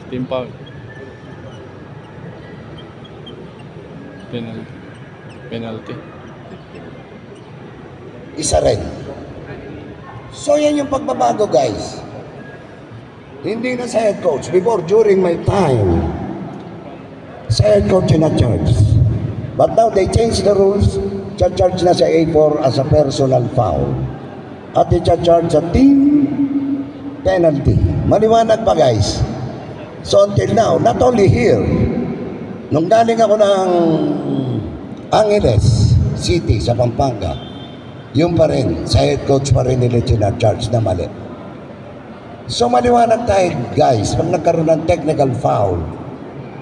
Team foul. Penalty. isa rin. So yan yung pagbabago, guys. Hindi na sa head coach. Before, during my time, sa head coach na charge. But now they changed the rules. Charge na sa A4 as a personal foul. At i-charge sa team penalty. Maliwanag pa, guys. So until now, not only here, nung galing ako ng Angeles City sa Pampanga, yung pa rin, sa head coach pa rin nila charge na mali. So maliwanag tayo, guys, pag nagkaroon ng technical foul,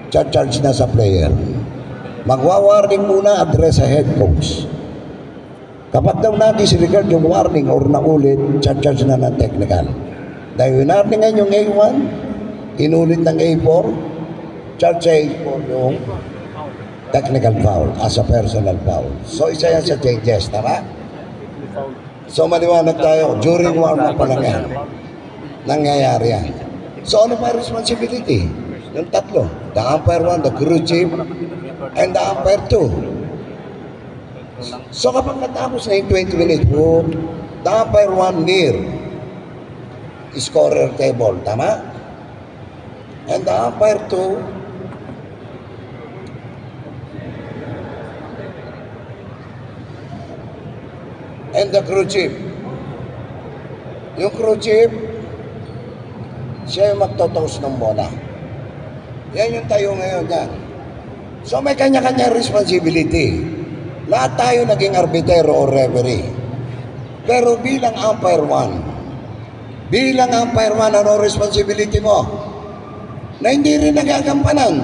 charge na sa player. Magwa-warning muna, address sa head coach. Kapag daw na-disregard yung warning or naulit, charge na ng technical. Dahil winarningan yung A1, inulit ng A4, charge sa A4 yung technical foul as a personal foul. So isa yan sa changes, tama? So maliwanag tayo, during warm-up pa lang yan. Nangyayari yan. So ano pa responsibility? Yung tatlo, the umpire 1, the crew chief, and the umpire 2. So kapag natapos na yung 20 minutes po, the umpire 1 near scorer table, tama? And the umpire 2 and the crew chief. Yung crew chief, siya yung magtotoss ng bola. Yan yung tayo ngayon yan. So may kanya-kanya responsibility. Lahat tayo naging arbitero o referee. Pero bilang umpire 1, ano responsibility mo? Na hindi rin nagagampanan.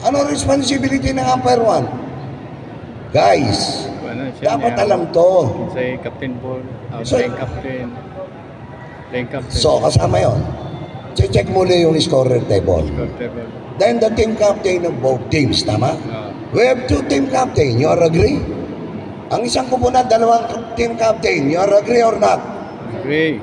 Ano responsibility ng umpire 1? Guys, dapat alam to. Say captain ball, playing captain. So kasama yon. Check muli yung scorer table. Then the team captain of both teams, tama? We have 2 team captain, you are agree? Ang isang kupunan, 2 team captain, you are agree or not? Agree.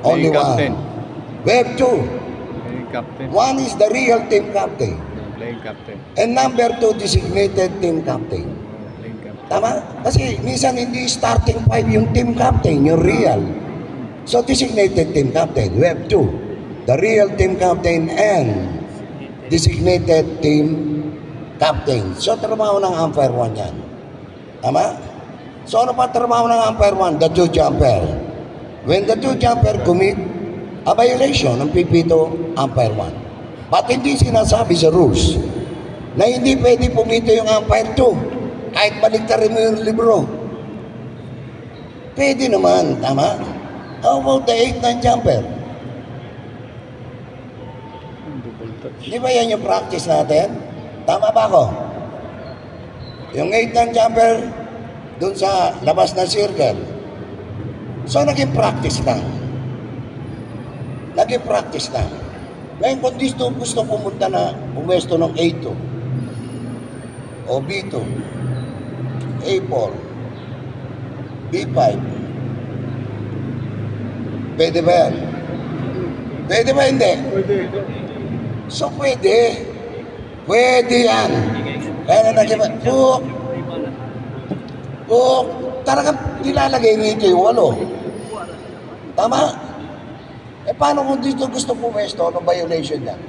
Only captain. 1. We have 2. Playing captain. 1 is the real team captain. Playing captain. And number 2, designated team captain. Playing captain. Tama? Kasi minsan hindi starting 5 yung team captain, yung real. So designated team captain, we have 2. The real team captain and designated team captain. So trabaho ng umpire 1 yan. Tama? So ano pa trabaho ng umpire 1? The 2 jumper. When the 2 jumper commit a violation ng pipito umpire 1. But hindi sinasabi sa rules na hindi pwede pumito yung umpire 2 kahit baliktarin mo yung libro. Pwede naman, tama? How about the 8-9 jumper? Di ba yan yung practice natin? Tama ba ako? Yung 8-9 jumper dun sa labas na circle. So naging practice na. Ngayon kung gusto pumunta na pumesto ng A2 o B2, A4, B5, pwede ba yan? Pwede ba hindi? So pwede. Pwede yan. Kaya na talagang nilalagay nito yung 8. Tama? Paano kung dito gusto pumesto? Anong violation yan?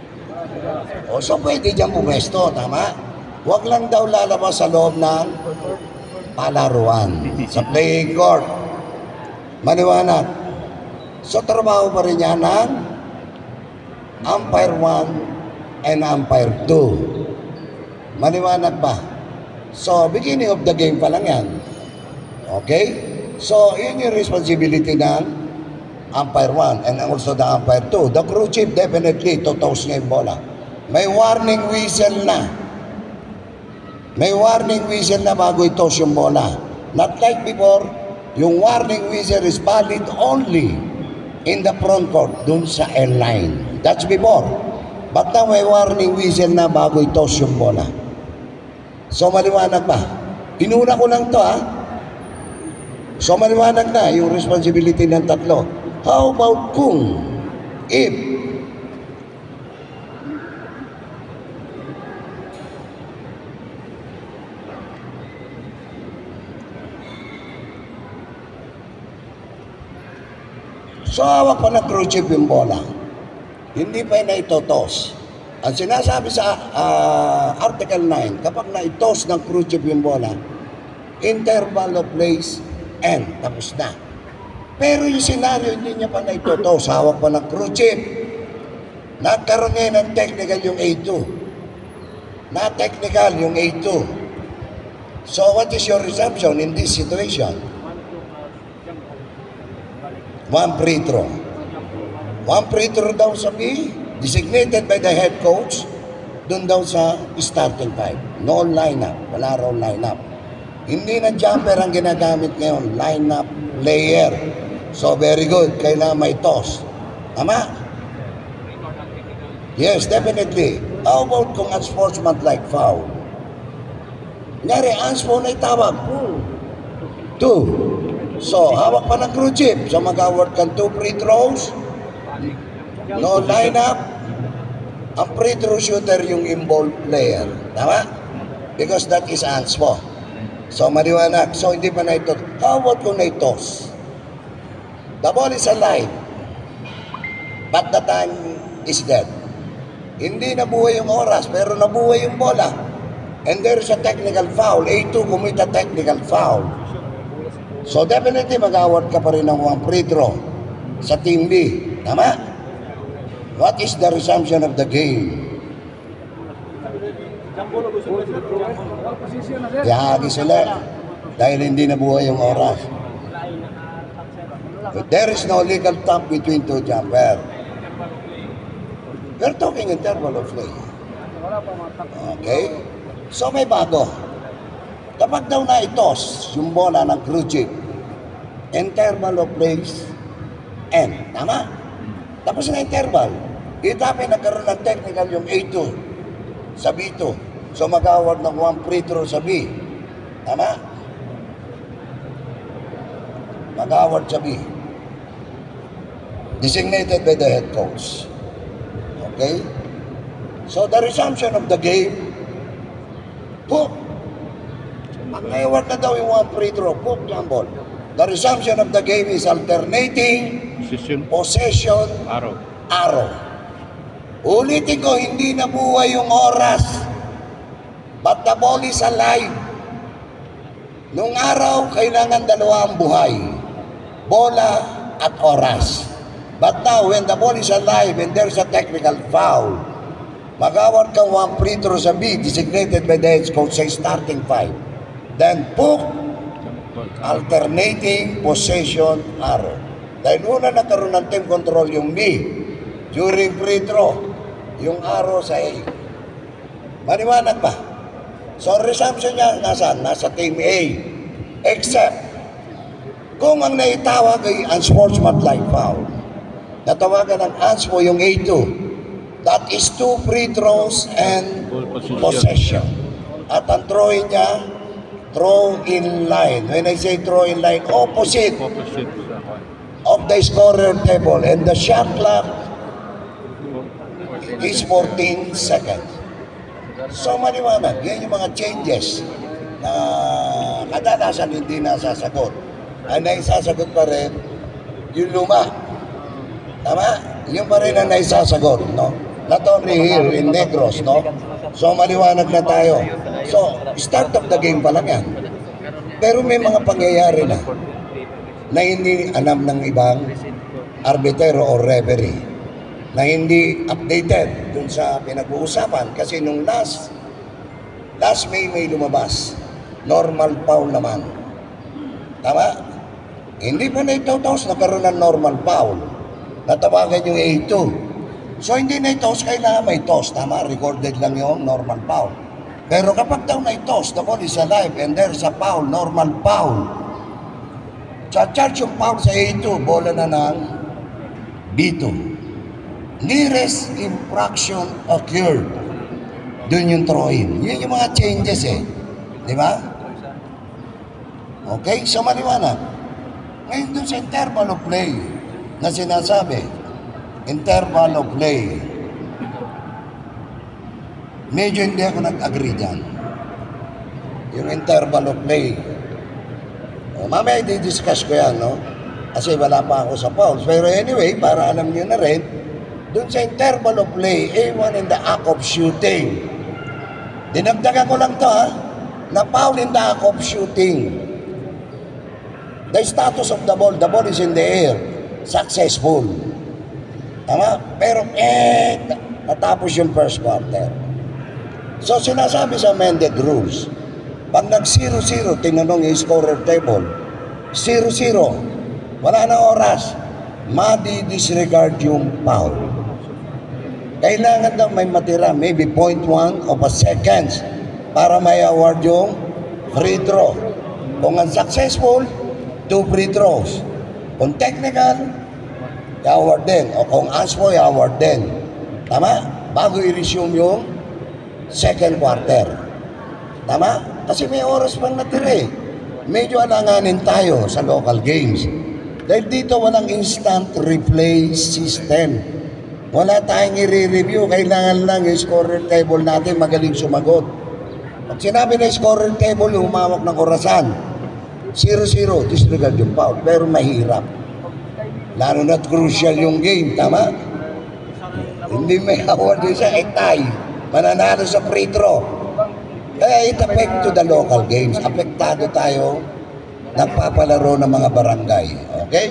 So pwede dyan pumesto, tama? Huwag lang daw lalabas sa loob ng palaruan. Sa playing court. Maniwanag. So trabaho pa rin yan ng umpire 1 and umpire 2. Maliwanag ba? So, beginning of the game pa lang yan. Okay? So, yun yung responsibility ng umpire 1 and also the umpire 2. The crew chief definitely totos niya yung bola. May warning whistle na. May warning whistle na bago itos yung bola. Not like before, yung warning whistle is valid only in the front court, dun sa end line. That's before. But now may warning whistle na bago itos yung bola. So maliwanag ba? Inuna ko lang to ha. So maliwanag na yung responsibility ng tatlo. How about kung if so hawak pa ng crew chief yung bola. Hindi pa na itotos. Ang sinasabi sa Article 9, kapag na-itos ng crew chief yung bola, interval of plays end. Tapos na. Pero yung senaryo, hindi niya pa na-itotos. Hawak pa ng crew chief. Nagkaroon ngayon ng technical yung A2. Na-technical yung A2. So what is your assumption in this situation? One free throw. One free throw daw sa B, designated by the head coach, dun daw sa starting five. No lineup. Wala raw lineup. Hindi na jumper ang ginagamit ngayon. Lineup player. So very good. Kailangan may toss. Tama? Yes, definitely. How about kung unsportsmanlike foul? Ngari, unsportsman ay tawag. 2. So, hawak pa ng crew chief. So, mag-award kang 2 free throws. No lineup. Ang free throw shooter yung involved player. Tama? Because that is anspo. So, maliwanag. So, hindi pa na ito. How about kung na itos? The ball is alive. But the time is dead. Hindi nabuhay yung oras, pero nabuhay yung bola. And there is a technical foul. A2 commit a technical foul. So definitely mag-award ka pa rin ng 1 free throw sa Team B. Tama? What is the resumption of the game? Yahagi sila dahil hindi nabuhay yung oras. But there is no legal tap between 2 jumper. We're talking interval of play. Okay? So may bago. Kapag daw na itos yung bola ng crew chief, interval of plays end. Tama? Tapos na interval. Itapin nagkaroon ng technical yung A2 sa B2. So mag-award ng 1 free throw sa B. Tama? Mag-award sa B. Designated by the head coach. Okay? So the resumption of the game, book. Pag na-award na daw yung 1 free throw, book yung ball. The resumption of the game is alternating possession, arrow. Ulitin ko, hindi nabuhay yung oras. But the ball is alive. Nung araw, kailangan dalawa ang buhay. Bola at oras. But now, when the ball is alive and there's a technical foul, mag-award kang 1 free throw sa B, designated by the head coach sa starting 5. Then, book alternating possession arrow. Dahil una nagkaroon ng team control yung B, during free throw, yung arrow sa A. Maniwanag ba? So, resumption niya, nasa team A. Except, kung ang naitawag ay unsportsmanlike foul, natawagan ng anspo yung A2. That is 2 free throws and possession. At ang throwing niya, throw in line. When I say throw in line, opposite of the scorer table. And the shot clock is 14 seconds. So maliwanag, yan yung mga changes na kadalasan hindi nasasagot. Ang naisasagot pa rin, yung luma. Tama? Yung pa rin ang naisasagot, no? Not only here in Negros, no? So maliwanag na tayo. So, start of the game pa lang yan. Pero may mga pangyayari na hindi alam ng ibang arbitero o referee. na hindi updated dun sa pinag-uusapan kasi nung last May lumabas, normal foul naman. Tama? Hindi pa na-toss, nagkaroon ng normal foul. Natawagan yung A2. So hindi na-toss, kailangan may toss. Tama? Recorded lang yung normal foul. Pero kapag daw na-toss, the ball is alive and there's a foul, normal foul. Charge yung foul sa A2, bola na ng B2. Nearest infraction occurred. Doon yung throw-in. Yun yung mga changes eh. Di ba? Okay? So maliwanag. Ngayon doon sa interval of play na sinasabi, interval of play, medyo hindi ako nag-agree dyan. Yung interval of play. O, mamaya i-discuss ko yan, no? Kasi wala pa ako sa fouls. Pero anyway, para alam nyo na rin, doon sa interval of play, A1 in the act of shooting. Dinagdagan ko lang to, ha? Na foul in the act of shooting. The status of the ball is in the air. Successful. Tama? Pero, natapos yung first quarter. So, sinasabi sa amended rules, pag nag-0-0, tinanong yung scorer table, 0-0, wala na oras, madi-disregard yung foul. Kailangan daw may matira, maybe 0.1 of a seconds para may award yung free throw. Kung unsuccessful, 2 free throws. Kung technical, i-award din. O kung ASPO, i-award din. Tama? Bago i-resume yung second quarter. Tama? Kasi may oras pang natira eh. Medyo alanganin tayo sa local games. Dahil dito walang instant replay system. Wala tayong i-review. Kailangan lang yung scorer table natin magaling sumagot. Pag sinabi na yung scorer table, yung humawak ng orasan, 0-0, disregard yung foul. Pero mahirap. Lalo na't crucial yung game. Tama? Hindi may award din sa tie. Mananalo sa free throw. Kaya it affect to the local games. Apektado tayo nagpapalaro ng mga barangay. Okay?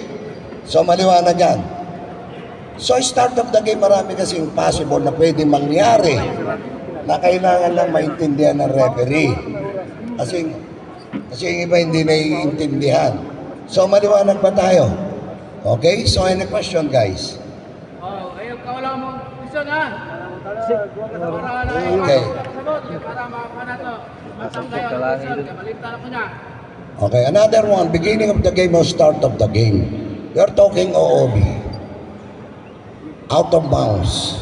So maliwanag yan. So start of the game, marami kasi impossible na pwede mangyari na kailangan lang maintindihan ng referee. Kasi yung iba hindi naiintindihan. So maliwanag pa tayo. Okay? So any question, guys? Ayaw ka wala mong question, ha? Okay. Okay, another one. Beginning of the game or start of the game. You're talking OOB. Out of bounds.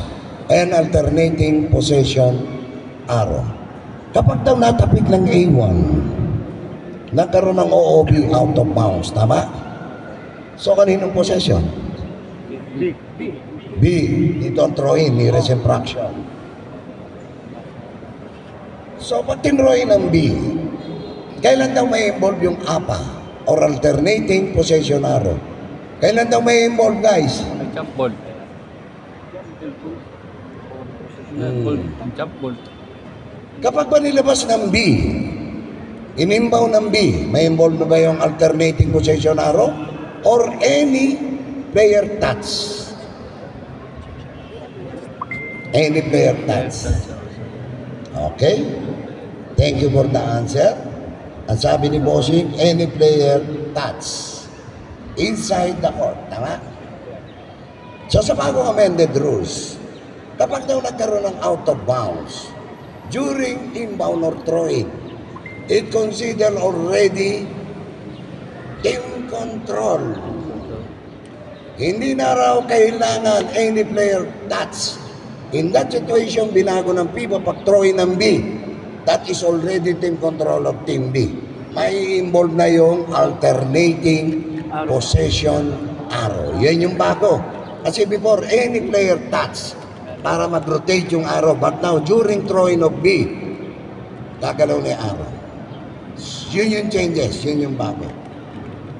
And alternating possession arrow. Kapag daw natapik ng A1, nagkaroon ng OOB out of bounds. Tama? So, kaninong possession? B. Dito ang throw-in, nearest infraction. So, pag tinroin ng B, kailan daw may involve yung APA or alternating possession arrow? Kailan daw may involve, guys? Jump ball. Jump ball. Kapag ba nilabas ng B, inimbaw ng B, may involve na ba yung alternating possession arrow? Or any player touch? Any player touch. Okay? Thank you for the answer. Ang sabi ni Bossing, any player touch. Inside the court. Tama? So sa bagong amended rules, kapag daw nagkaroon ng out of bounds, during inbound or throw-in, it considered already team control. Hindi na raw kailangan any player touch. In that situation, binago ng FIBA pag throw-in ng B. That is already team control of team B. May involve na yung alternating possession arrow. Yan yung bago. Kasi before, any player touch para mag-rotate yung arrow. But now, during throw-in of B, gagalaw na yung arrow. Yun yung changes. Yun yung bago.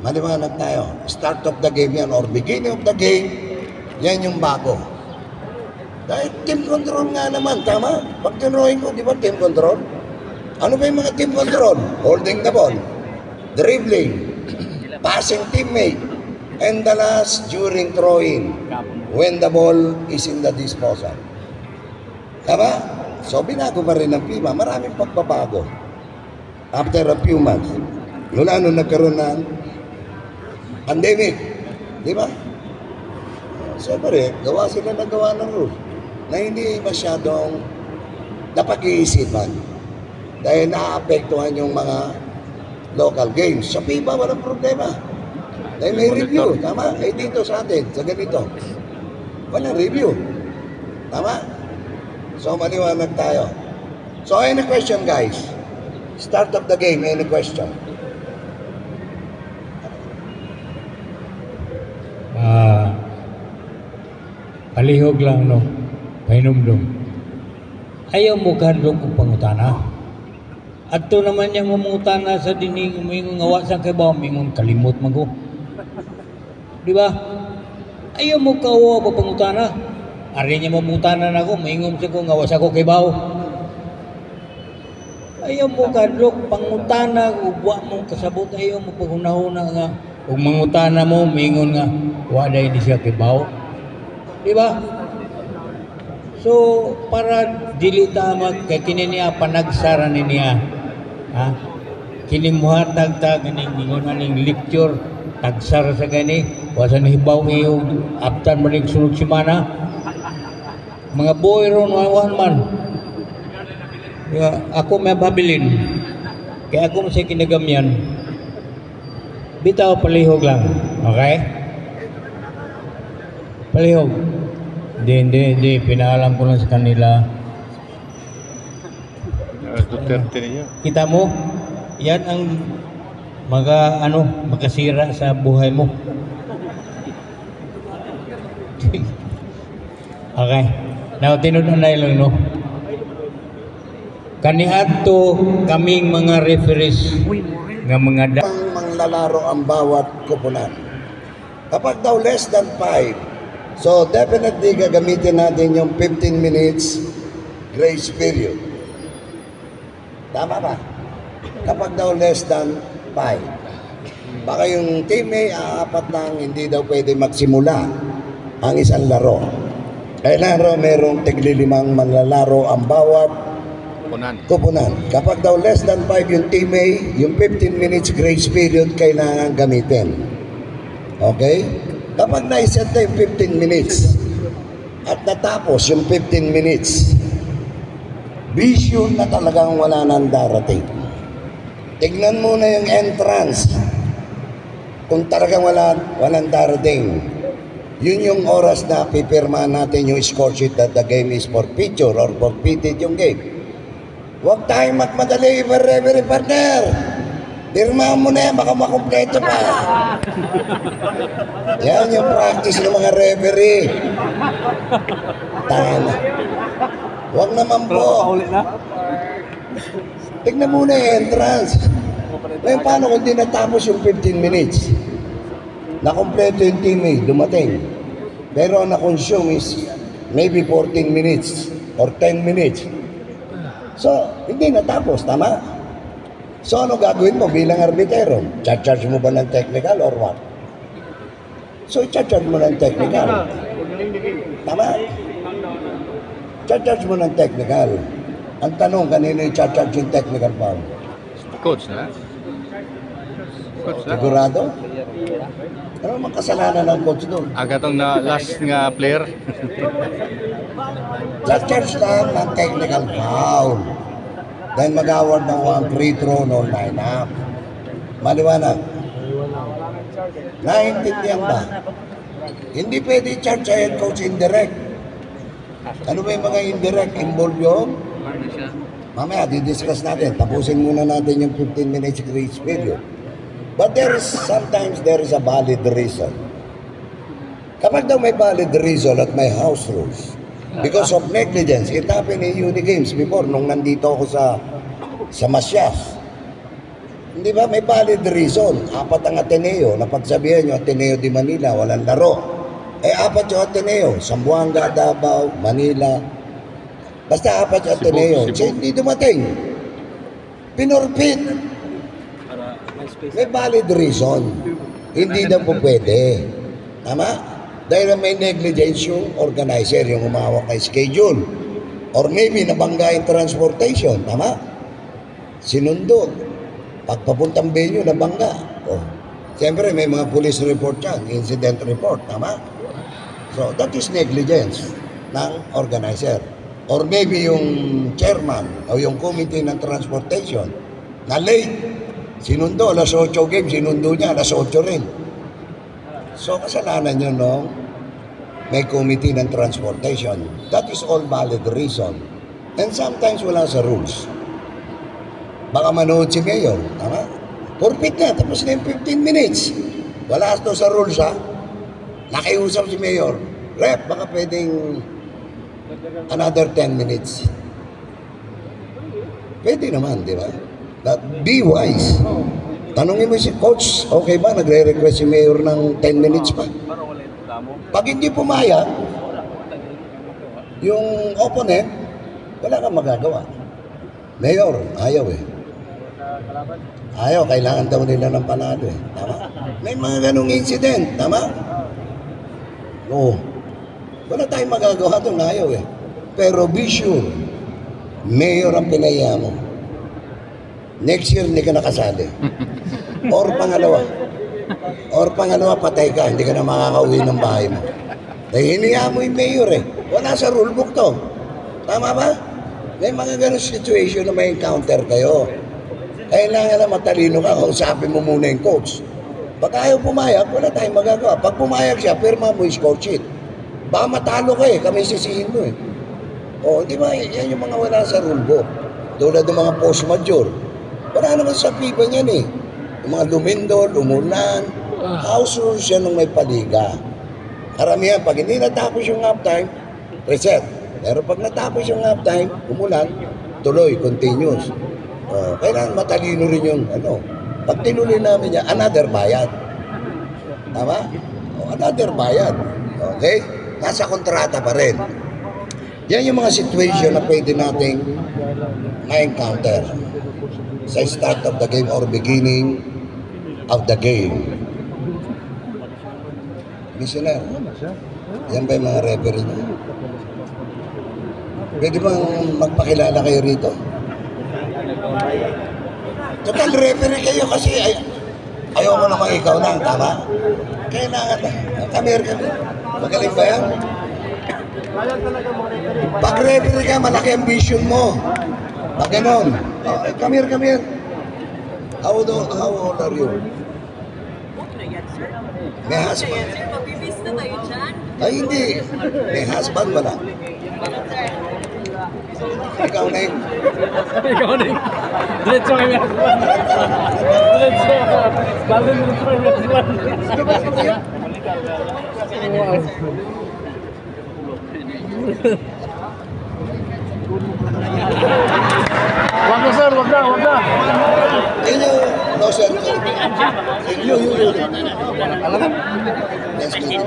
Maliwanag tayo. Start of the game yan or beginning of the game, yan yung bago. Dahil team control nga naman, tama? Pag tinrowing ko, di ba team control? Ano ba yung mga team control? Holding the ball, dribbling, passing teammate, and the last during throwing. when the ball is in the disposal. Tama? So, binago pa rin ng FIBA. Maraming pagbabago. After a few months. Mula nung nagkaroon ng pandemic. Di ba? Siyempre, gawa sila na gawa ng rules na hindi masyadong napag-iisipan. Dahil naapektuhan yung mga local games. Sa FIBA, walang problema. Dahil may review. Tama? Eh dito sa atin, sa ganito. Walang review. Tama? So, maliwanag tayo. So, any question, guys? Start of the game, any question? Palihog lang, no? Pahinumdum. Ayaw mo kahadlok kong pangutana. At to naman yung umutana sa dining, umingon ngawa sa kay ba, umingon kalimot mago. Di ba? Ayaw mo kawa pa pangutana. Ari niya mamutana na ako, umingon sa ko, ngawa sa ko kay bao. Ayaw mo kahadlok, pangutana, ubwa mo kasabot, ayaw mo paghunahuna nga. Kung mangutana mo, umingon nga, waday di siya kay bao. Di ba? So, para dili tamag kay kini niya panagsara ni niya. Ha? Kini muhatag ta kaning ingon aning lecture tagsara sa gani wasan hibaw iyo aptan manig sunod semana. Mga boy ron wawan man. Ya, ako may babilin. Kaya ako sa kinagamyan. Bitaw palihog lang. Okay? Palihog. Hindi. Pinaalam ko lang sa kanila. Duterte niya. Kita mo, yan ang makasira sa buhay mo. Okay. Now, tinunay lang, no? Kaniadto kaming mga referees nga mga manglalaro ang bawat kupunan. Kapag daw less than 5, so definitely gagamitin natin yung 15 minutes grace period. Tama ba? Kapag daw less than 5. Baka yung team A, apat lang, hindi daw pwede magsimula ang isang laro. Kailangan merong tigli-5 manlalaro ang bawat kupunan. Kapag daw less than 5 yung team A, yung 15 minutes grace period kailangan gamitin. Okay? Kapag naiset na yung 15 minutes at natapos yung 15 minutes, vision na talagang wala nang darating. Tignan mo na yung entrance. Kung talagang walang darating, yun yung oras na pipirma natin yung score sheet that the game is forfeiture or forfeited yung game. Huwag tayong magmadali, referee partner. Pirma mo na yan, baka makumpleto pa. Yan yung practice ng mga referee. Tama. Huwag naman po. Tignan muna yung entrance. Ngayon, paano kung di natapos yung 15 minutes? Nakompleto yung teammate, dumating. Pero ang na-consume is maybe 14 minutes or 10 minutes. So, hindi natapos, tama? So, ano gagawin mo bilang arbitero? Charge mo ba ng technical or what? So, charge mo ng technical. Tama? Charge mo ng technical. Ang tanong, kanino yung charge yung technical foul? Coach na? Coach na? Sigurado? Ano mang kasalanan ng coach doon? Agatong na last nga player. Charge lang ng technical foul. Dahil mag-award ng one free throw, no line-up. Maliwanag. Naintindihan ba? Hindi pwede charge sa head coach indirect. Ano ba yung mga indirect? Involve yung? Mamaya, didiscuss natin. Tapusin muna natin yung 15 minutes grace period. But sometimes there is a valid reason. Kapag daw may valid reason at may house rules, because of negligence, it happened in Uni Games before, nung nandito ako sa Masyas. Hindi ba may valid reason? 4 ang Ateneo, napagsabihan nyo, Ateneo de Manila, walang laro. 4 yung Ateneo, Zamboanga, Davao, Manila. Basta 4 yung Ateneo. Hindi dumating. Pinorpit. May valid reason. Hindi daw po pwede. Tama? Dahil may negligence yung organizer, yung humawak kay schedule. Or maybe nabangga yung transportation, tama? Sinundo. Pagpapuntang venue, nabangga. Oh. Siyempre, may mga police report yan, incident report, tama? So, that is negligence ng organizer. Or maybe yung chairman o yung committee ng transportation na late, sinundo, alas 8 game, sinundo niya, alas 8 rin. So, kasalanan yun, no? May committee ng transportation. That is all valid reason. And sometimes wala sa rules. Baka manood si Mayor, tama? Forfeit na, tapos na yung 15 minutes. Wala ito sa rules, ha? Nakiusap si Mayor. Rep, baka pwedeng another 10 minutes. Pwede naman, di ba? But be wise. Tanungin mo si Coach, okay ba? Nagre-request si Mayor ng 10 minutes pa. Pag hindi pumayag, yung opponent, wala kang magagawa. Mayor, ayaw eh. Ayaw, kailangan daw nila ng panalo eh. Tama? May mga ganong incident, tama? Oo. Wala tayong magagawa doon, ayaw eh. Pero be sure, Mayor ang pinaya mo. Next year, hindi ka nakasali. Or pangalawa, patay ka, hindi ka na makakauwi ng bahay mo. Dahil hiniya mo yung Mayor eh. Wala sa rulebook to. Tama ba? May mga ganong situation na may encounter kayo. Kailangan na matalino ka, kausapin mo muna yung coach. Pag ayaw pumayag, wala tayong magagawa. Pag pumayag siya, pirma mo yung score sheet. Baka matalo ka eh, kami sisihin mo eh. O, di ba, yan yung mga wala sa rulebook. Tulad ng mga post major. Wala naman sa FIBA niyan eh. Yung mga lumindo, lumulan, house rules yan nung may paliga. Karamihan, pag hindi natapos yung halftime, reset. Pero pag natapos yung halftime, umulan, tuloy, continuous. O, kailangan matalino rin yung ano. Pag tinuloy namin yan, another bayad. Tama? O, another bayad. Okay? Nasa kontrata pa rin. Yan yung mga situation na pwede nating ma-encounter sa start of the game or beginning of the game. Missioner, yan ba yung mga referee niyo? Pwede bang magpakilala kayo rito? Total referee kayo kasi ayoko naman ikaw lang, tama? Kailangan na. Come here. Magaling ba yan? Pag referee ka, malaki ang vision mo. Pag ganon. Come here. How old are you? May husband? Ay, hindi. May husband wala. Ikaw na yun. Diretso kami husband. Diretso. Balo diretso kami husband. Wow. Wag na sir, wag na. Inyo, no sir. You. Alam? Yes, please.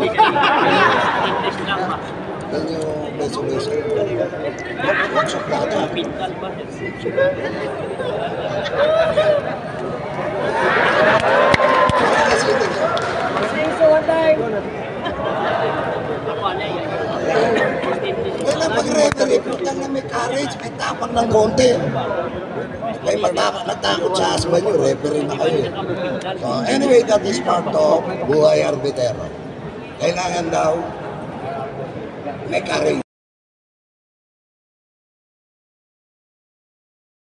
Inyo, resolution. Workshop na ito. Kaya pag-referee, putang na may courage, may tapang ng konti. May matakot sa husband nyo, referee na kayo. So anyway, that is part of buhay arbitero. Kailangan daw may courage.